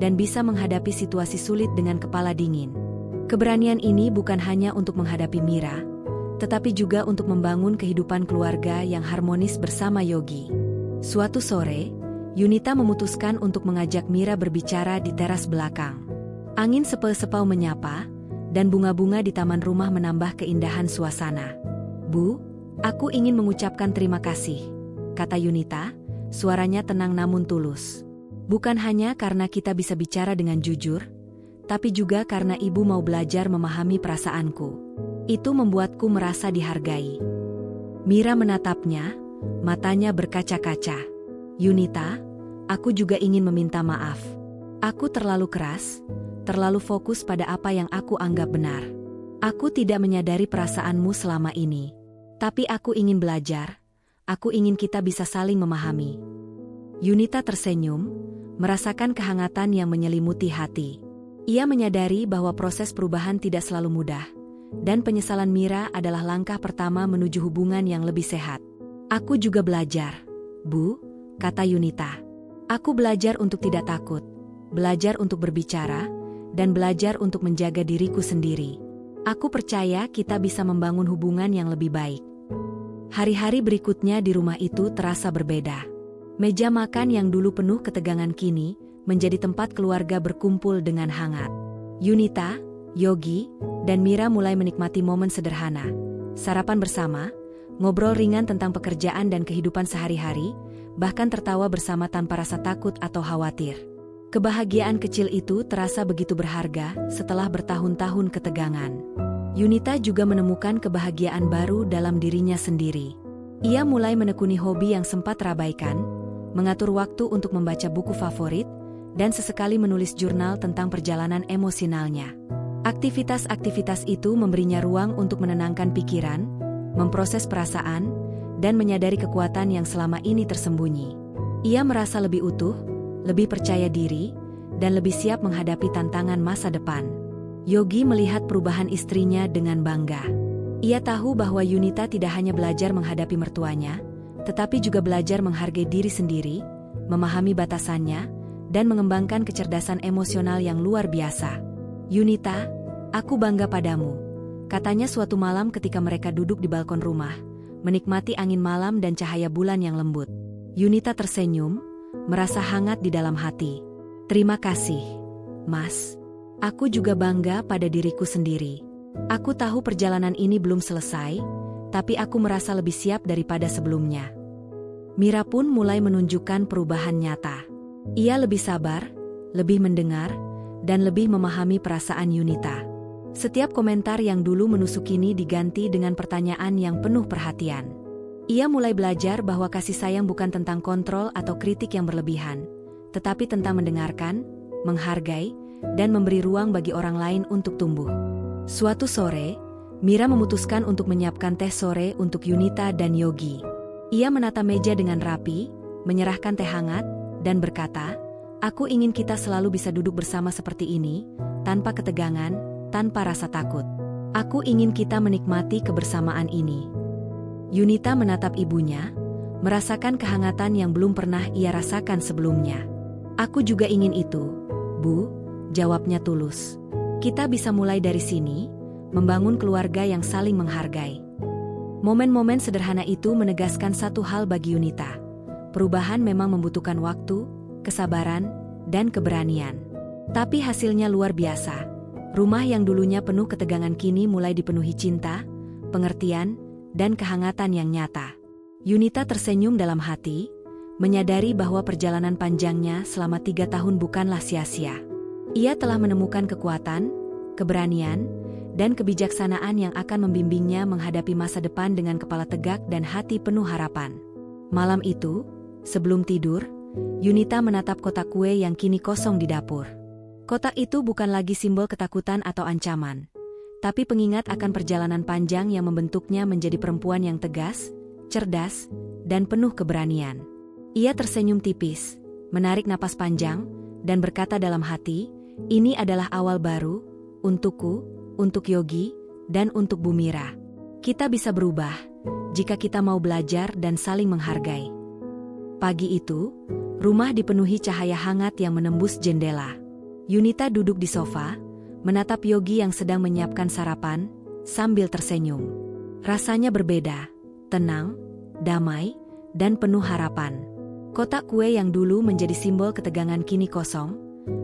dan bisa menghadapi situasi sulit dengan kepala dingin. Keberanian ini bukan hanya untuk menghadapi Mira, tetapi juga untuk membangun kehidupan keluarga yang harmonis bersama Yogi. Suatu sore, Yunita memutuskan untuk mengajak Mira berbicara di teras belakang. Angin sepau-sepau menyapa, dan bunga-bunga di taman rumah menambah keindahan suasana. "Bu, aku ingin mengucapkan terima kasih," kata Yunita, suaranya tenang namun tulus. "Bukan hanya karena kita bisa bicara dengan jujur, tapi juga karena ibu mau belajar memahami perasaanku. Itu membuatku merasa dihargai." Mira menatapnya, matanya berkaca-kaca. "Yunita, aku juga ingin meminta maaf. Aku terlalu keras, terlalu fokus pada apa yang aku anggap benar. Aku tidak menyadari perasaanmu selama ini. Tapi aku ingin belajar, aku ingin kita bisa saling memahami." Yunita tersenyum, merasakan kehangatan yang menyelimuti hati. Ia menyadari bahwa proses perubahan tidak selalu mudah, dan penyesalan Mira adalah langkah pertama menuju hubungan yang lebih sehat. "Aku juga belajar, Bu," kata Yunita. "Aku belajar untuk tidak takut, belajar untuk berbicara, dan belajar untuk menjaga diriku sendiri. Aku percaya kita bisa membangun hubungan yang lebih baik." Hari-hari berikutnya di rumah itu terasa berbeda. Meja makan yang dulu penuh ketegangan kini menjadi tempat keluarga berkumpul dengan hangat. Yunita, Yogi, dan Mira mulai menikmati momen sederhana. Sarapan bersama, ngobrol ringan tentang pekerjaan dan kehidupan sehari-hari, bahkan tertawa bersama tanpa rasa takut atau khawatir. Kebahagiaan kecil itu terasa begitu berharga setelah bertahun-tahun ketegangan. Yunita juga menemukan kebahagiaan baru dalam dirinya sendiri. Ia mulai menekuni hobi yang sempat terabaikan, mengatur waktu untuk membaca buku favorit, dan sesekali menulis jurnal tentang perjalanan emosionalnya. Aktivitas-aktivitas itu memberinya ruang untuk menenangkan pikiran, memproses perasaan, dan menyadari kekuatan yang selama ini tersembunyi. Ia merasa lebih utuh, lebih percaya diri, dan lebih siap menghadapi tantangan masa depan. Yogi melihat perubahan istrinya dengan bangga. Ia tahu bahwa Yunita tidak hanya belajar menghadapi mertuanya, tetapi juga belajar menghargai diri sendiri, memahami batasannya, dan mengembangkan kecerdasan emosional yang luar biasa. "Yunita, aku bangga padamu," katanya suatu malam ketika mereka duduk di balkon rumah, menikmati angin malam dan cahaya bulan yang lembut. Yunita tersenyum, merasa hangat di dalam hati. "Terima kasih, Mas. Aku juga bangga pada diriku sendiri. Aku tahu perjalanan ini belum selesai, tapi aku merasa lebih siap daripada sebelumnya." Mira pun mulai menunjukkan perubahan nyata. Ia lebih sabar, lebih mendengar, dan lebih memahami perasaan Yunita. Setiap komentar yang dulu menusuk kini diganti dengan pertanyaan yang penuh perhatian. Ia mulai belajar bahwa kasih sayang bukan tentang kontrol atau kritik yang berlebihan, tetapi tentang mendengarkan, menghargai, dan memberi ruang bagi orang lain untuk tumbuh. Suatu sore, Mira memutuskan untuk menyiapkan teh sore untuk Yunita dan Yogi. Ia menata meja dengan rapi, menyerahkan teh hangat, dan berkata, "Aku ingin kita selalu bisa duduk bersama seperti ini, tanpa ketegangan, tanpa rasa takut. Aku ingin kita menikmati kebersamaan ini." Yunita menatap ibunya, merasakan kehangatan yang belum pernah ia rasakan sebelumnya. "Aku juga ingin itu, Bu," jawabnya tulus. "Kita bisa mulai dari sini, membangun keluarga yang saling menghargai." Momen-momen sederhana itu menegaskan satu hal bagi Yunita. Perubahan memang membutuhkan waktu, kesabaran, dan keberanian. Tapi hasilnya luar biasa. Rumah yang dulunya penuh ketegangan kini mulai dipenuhi cinta, pengertian, dan kehangatan yang nyata. Yunita tersenyum dalam hati, menyadari bahwa perjalanan panjangnya selama 3 tahun bukanlah sia-sia. Ia telah menemukan kekuatan, keberanian, dan kebijaksanaan yang akan membimbingnya menghadapi masa depan dengan kepala tegak dan hati penuh harapan. Malam itu, sebelum tidur, Yunita menatap kotak kue yang kini kosong di dapur. Kotak itu bukan lagi simbol ketakutan atau ancaman, tapi pengingat akan perjalanan panjang yang membentuknya menjadi perempuan yang tegas, cerdas, dan penuh keberanian. Ia tersenyum tipis, menarik napas panjang, dan berkata dalam hati, "Ini adalah awal baru, untukku, untuk Yogi, dan untuk Bu Mira. Kita bisa berubah, jika kita mau belajar dan saling menghargai." Pagi itu, rumah dipenuhi cahaya hangat yang menembus jendela. Yunita duduk di sofa, menatap Yogi yang sedang menyiapkan sarapan, sambil tersenyum. Rasanya berbeda, tenang, damai, dan penuh harapan. Kotak kue yang dulu menjadi simbol ketegangan kini kosong,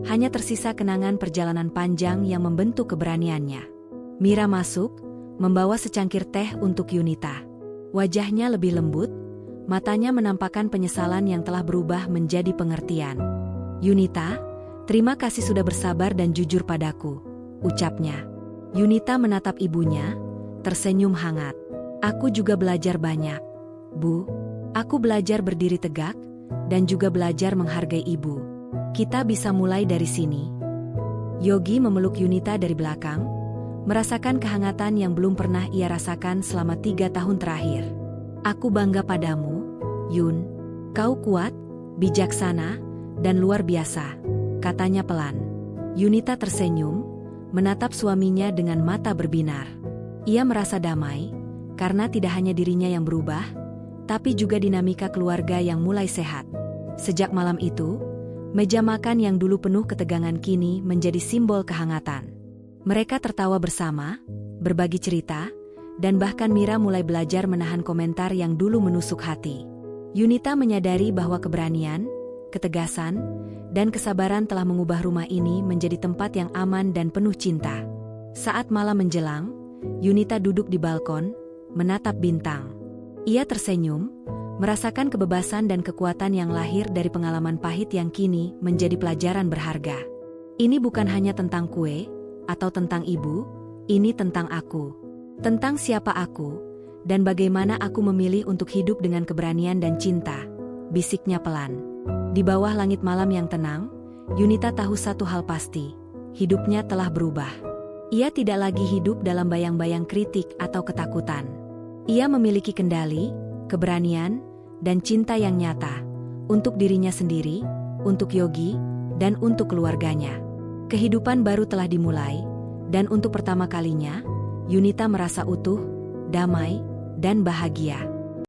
hanya tersisa kenangan perjalanan panjang yang membentuk keberaniannya. Mira masuk, membawa secangkir teh untuk Yunita. Wajahnya lebih lembut, matanya menampakkan penyesalan yang telah berubah menjadi pengertian. "Yunita, terima kasih sudah bersabar dan jujur padaku," ucapnya. Yunita menatap ibunya, tersenyum hangat. "Aku juga belajar banyak, Bu. Aku belajar berdiri tegak, dan juga belajar menghargai ibu. Kita bisa mulai dari sini." Yogi memeluk Yunita dari belakang, merasakan kehangatan yang belum pernah ia rasakan selama 3 tahun terakhir. "Aku bangga padamu, Yun. Kau kuat, bijaksana, dan luar biasa," katanya pelan. Yunita tersenyum, menatap suaminya dengan mata berbinar. Ia merasa damai, karena tidak hanya dirinya yang berubah, tapi juga dinamika keluarga yang mulai sehat. Sejak malam itu, meja makan yang dulu penuh ketegangan kini menjadi simbol kehangatan. Mereka tertawa bersama, berbagi cerita, dan bahkan Mira mulai belajar menahan komentar yang dulu menusuk hati. Yunita menyadari bahwa keberanian, ketegasan, dan kesabaran telah mengubah rumah ini menjadi tempat yang aman dan penuh cinta. Saat malam menjelang, Yunita duduk di balkon, menatap bintang. Ia tersenyum, merasakan kebebasan dan kekuatan yang lahir dari pengalaman pahit yang kini menjadi pelajaran berharga. Ini bukan hanya tentang kue, atau tentang ibu, ini tentang aku. Tentang siapa aku, dan bagaimana aku memilih untuk hidup dengan keberanian dan cinta, bisiknya pelan. Di bawah langit malam yang tenang, Yunita tahu satu hal pasti, hidupnya telah berubah. Ia tidak lagi hidup dalam bayang-bayang kritik atau ketakutan. Ia memiliki kendali, keberanian, dan cinta yang nyata, untuk dirinya sendiri, untuk Yogi, dan untuk keluarganya. Kehidupan baru telah dimulai, dan untuk pertama kalinya, Yunita merasa utuh, damai, dan bahagia.